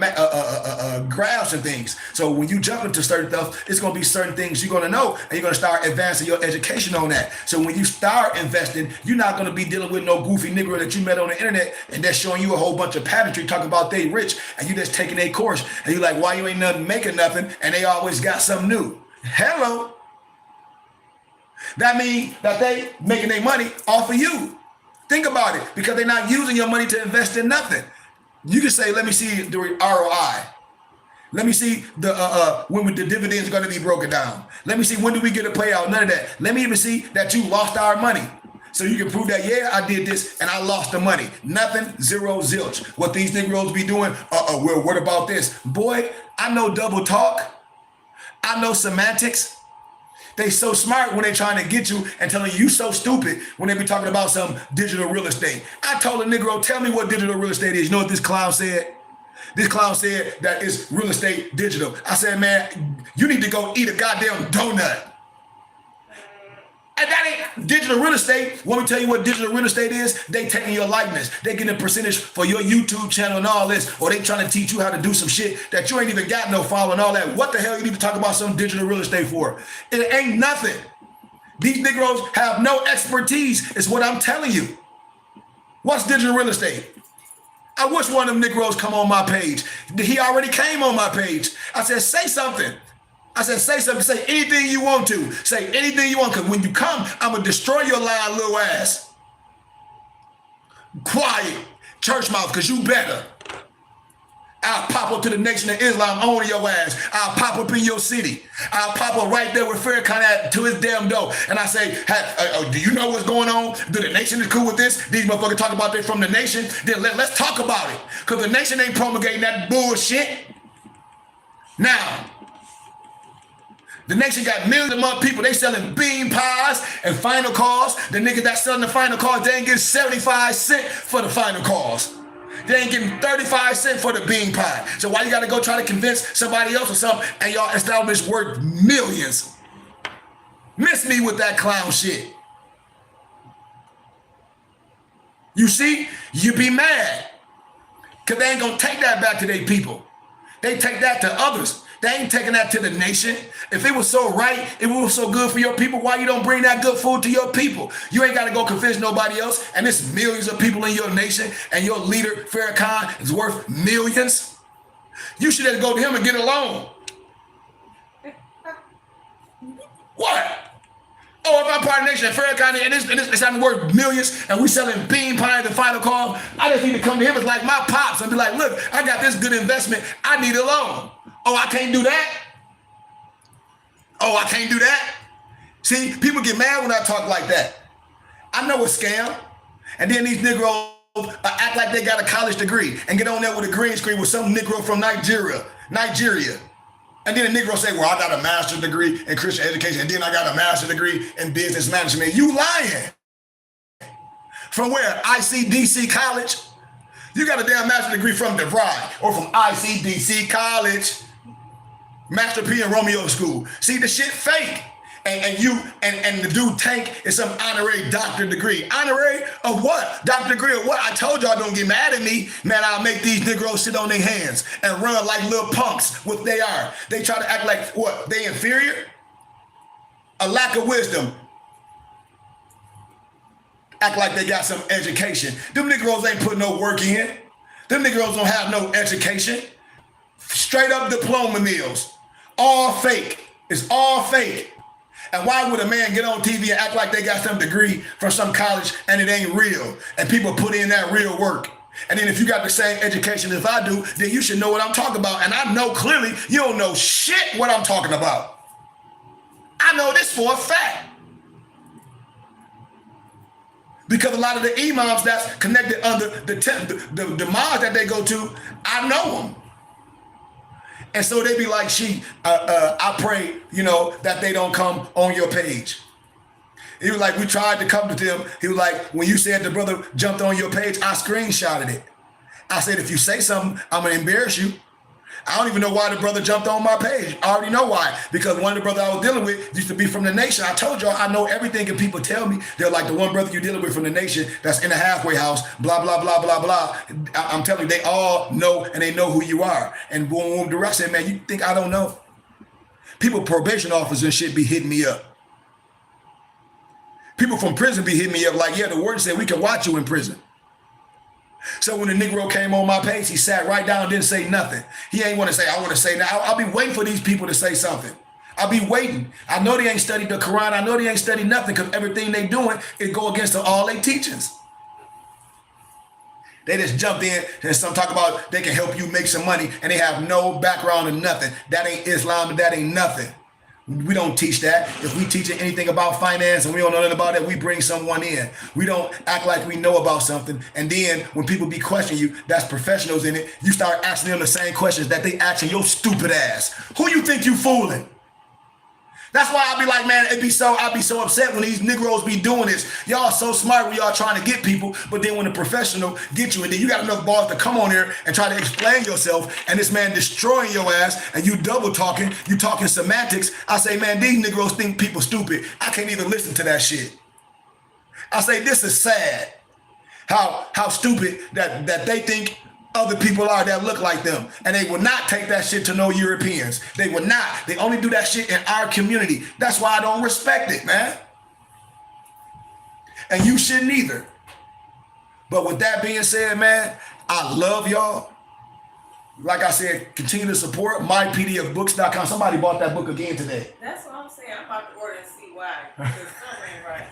graphs and things. So when you jump into certain stuff, it's gonna be certain things you're gonna know, and you're gonna start advancing your education on that. So when you start investing, you're not gonna be dealing with no goofy nigga that you met on the internet and they're showing you a whole bunch of pageantry talking about they rich, and you just taking a course and you're like, why you ain't nothing making nothing? And they always got something new. Hello. That means that they making their money off of you. Think about it, because they're not using your money to invest in nothing. You can say, let me see the ROI. Let me see the when the dividends are going to be broken down. Let me see when do we get a payout. None of that. Let me even see that you lost our money. So you can prove that, yeah, I did this and I lost the money. Nothing, zero, zilch. What these Negroes be doing, well, what about this? Boy, I know double talk. I know semantics. They so smart when they trying to get you and telling you so stupid when they be talking about some digital real estate. I told a Negro, tell me what digital real estate is. You know what this clown said? This clown said that it's real estate digital. I said, man, you need to go eat a goddamn donut. And that ain't digital real estate. Want me to tell you what digital real estate is? They taking your likeness. They getting a percentage for your YouTube channel and all this, or they trying to teach you how to do some shit that you ain't even got no following, all that. What the hell you need to talk about some digital real estate for? It ain't nothing. These Negroes have no expertise, is what I'm telling you. What's digital real estate? I wish one of them Negroes come on my page. He already came on my page. I said, say something. I said, say something, say anything you want to. Say anything you want, because when you come, I'm going to destroy your lying little ass. Quiet, church mouth, because you better. I'll pop up to the Nation of Islam on your ass. I'll pop up in your city. I'll pop up right there with Farrakhan at to his damn door. And I say, hey, do you know what's going on? Do the Nation is cool with this? These motherfuckers talk about they from the Nation. Then let's talk about it. Because the Nation ain't promulgating that bullshit. Now, the Nation got millions of more people. They selling bean pies and final calls. The niggas that selling the final calls, they ain't getting 75 cents for the final calls. They ain't getting 35 cents for the bean pie. So why you gotta go try to convince somebody else or something and y'all establish worth millions? Miss me with that clown shit. You see, you be mad. Cause they ain't gonna take that back to their people. They take that to others. They ain't taking that to the nation. If it was so right, if it was so good for your people, why you don't bring that good food to your people? You ain't got to go convince nobody else. And there's millions of people in your nation, and your leader, Farrakhan, is worth millions. You should just go to him and get a loan. What? Oh, if I'm part of the nation and Farrakhan, and it's not worth millions, and we selling bean pie in the final call, I just need to come to him as like my pops and be like, look, I got this good investment. I need a loan. Oh, I can't do that? Oh, I can't do that? See, people get mad when I talk like that. I know a scam. And then these Negroes act like they got a college degree and get on there with a green screen with some Negro from Nigeria. And then the Negro say, well, I got a master's degree in Christian education, and then I got a master's degree in business management. You lying. From where? ICDC College? You got a damn master's degree from DeVry or from ICDC College. Master P and Romeo School. See, the shit fake. And the dude Tank is some honorary doctor degree. Honorary of what? Doctor degree of what? I told y'all don't get mad at me. Man, I'll make these Negroes sit on their hands and run like little punks, what they are. They try to act like, what, they inferior? A lack of wisdom. Act like they got some education. Them Negroes ain't put no work in. Them Negroes don't have no education. Straight up diploma mills. All fake. It's all fake. And why would a man get on TV and act like they got some degree from some college and it ain't real? And people put in that real work. And then if you got the same education as I do, then you should know what I'm talking about. And I know clearly you don't know shit what I'm talking about. I know this for a fact. Because a lot of the imams that's connected under the mosque that they go to, I know them. And so they be like, I pray, that they don't come on your page. He was like, we tried to come to them. He was like, when you said the brother jumped on your page, I screenshotted it. I said, if you say something, I'm going to embarrass you. I don't even know why the brother jumped on my page. I already know why. Because one of the brothers I was dealing with used to be from the nation. I told y'all I know everything, and people tell me they're like, the one brother you're dealing with from the nation that's in the halfway house, blah, blah, blah, blah, blah. I'm telling you, they all know, and they know who you are. And boom, the rest said, man, you think I don't know? People, probation officers and shit be hitting me up. People from prison be hitting me up like, yeah, the warden said we can watch you in prison. So when the Negro came on my page, he sat right down and didn't say nothing. He ain't want to say, I want to say now. I'll be waiting for these people to say something. I'll be waiting. I know they ain't studied the Quran. I know they ain't studied nothing, because everything they doing, it go against all their teachings. They just jumped in and some talk about they can help you make some money, and they have no background in nothing. That ain't Islam, and that ain't nothing. We don't teach that. If we teach anything about finance and we don't know nothing about it, we bring someone in. We don't act like we know about something. And then when people be questioning you, that's professionals in it, you start asking them the same questions that they asking your stupid ass. Who you think you fooling? That's why I be like, man, I be so upset when these Negroes be doing this. Y'all so smart when y'all trying to get people, but then when the professional get you, and then you got enough balls to come on here and try to explain yourself, and this man destroying your ass, and you double talking, you talking semantics. I say, man, these Negroes think people stupid. I can't even listen to that shit. I say, this is sad. How stupid that they think other people are that look like them, and they will not take that shit to no Europeans. They will not. They only do that shit in our community. That's why I don't respect it, man. And you shouldn't either. But with that being said, man, I love y'all. Like I said, continue to support mypdfbooks.com. Somebody bought that book again today. That's what I'm saying. I'm about to order and see why. Because something ain't right.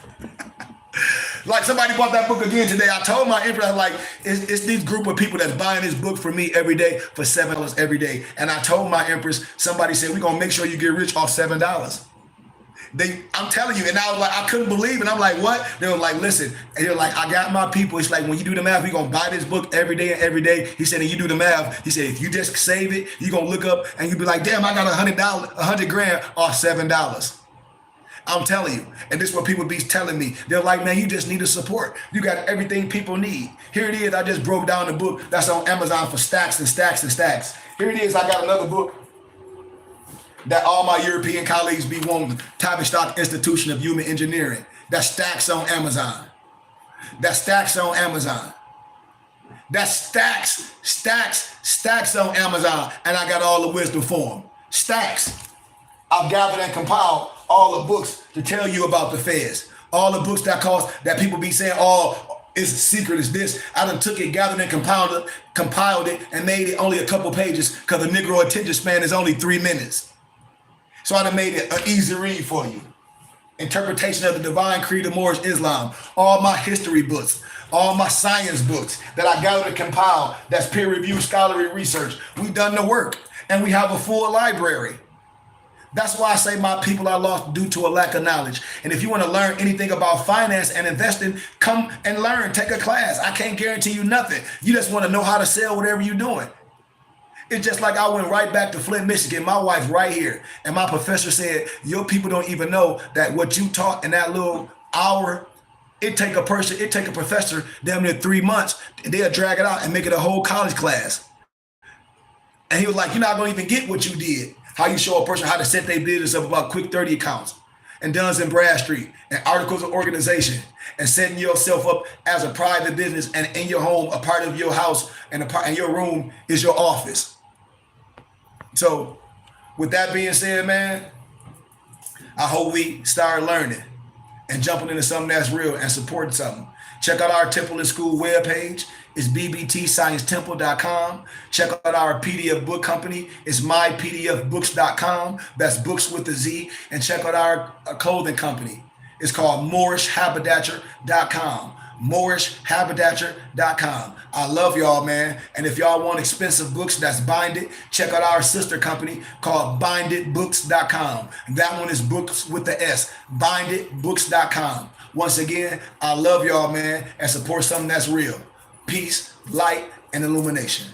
Like somebody bought that book again today. I told my empress, like, it's these group of people that's buying this book for me every day for $7 every day. And I told my empress, somebody said, we're gonna make sure you get rich off $7. I'm telling you, and I was like, I couldn't believe it. I'm like, what? They were like, listen, and they're like, I got my people. It's like, when you do the math, we're gonna buy this book every day and every day. He said, and you do the math. He said, if you just save it, you're gonna look up and you be like, damn, I got $100 grand off $7. I'm telling you, and this is what people be telling me. They're like, man, you just need to support. You got everything people need. Here it is. I just broke down the book that's on Amazon for stacks and stacks and stacks. Here it is. I got another book that all my European colleagues be wanting. Tavistock Institution of Human Engineering. That stacks on Amazon. That stacks on Amazon. That stacks on Amazon. And I got all the wisdom for them. Stacks. I've gathered and compiled all the books to tell you about the feds. All the books that people be saying, oh, it's a secret, it's this. I done took it, gathered and compiled it, and made it only a couple pages, because the Negro attention span is only 3 minutes. So I done made it an easy read for you. Interpretation of the Divine Creed of Moorish Islam. All my history books, all my science books that I gathered and compiled, that's peer-reviewed scholarly research. We've done the work, and we have a full library. That's why I say my people are lost due to a lack of knowledge. And if you want to learn anything about finance and investing, come and learn, take a class. I can't guarantee you nothing. You just want to know how to sell whatever you're doing. It's just like I went right back to Flint, Michigan. My wife's right here. And my professor said, your people don't even know that what you taught in that little hour, it take a professor damn near 3 months. They'll drag it out and make it a whole college class. And he was like, you're not going to even get what you did. How you show a person how to set their business up about quick 30 accounts and Duns and Bradstreet and articles of organization and setting yourself up as a private business, and in your home, a part of your house and your room is your office. So with that being said, man, I hope we start learning and jumping into something that's real and supporting something. Check out our Temple and School webpage. It's bbtsciencetemple.com. Check out our PDF book company. It's mypdfbooks.com. That's books with a Z. And check out our clothing company. It's called MoorishHaberdasher.com. MoorishHaberdasher.com. I love y'all, man. And if y'all want expensive books that's binded, check out our sister company called BindedBooks.com. That one is books with the S. BindedBooks.com. Once again, I love y'all, man, and support something that's real. Peace, light, and illumination.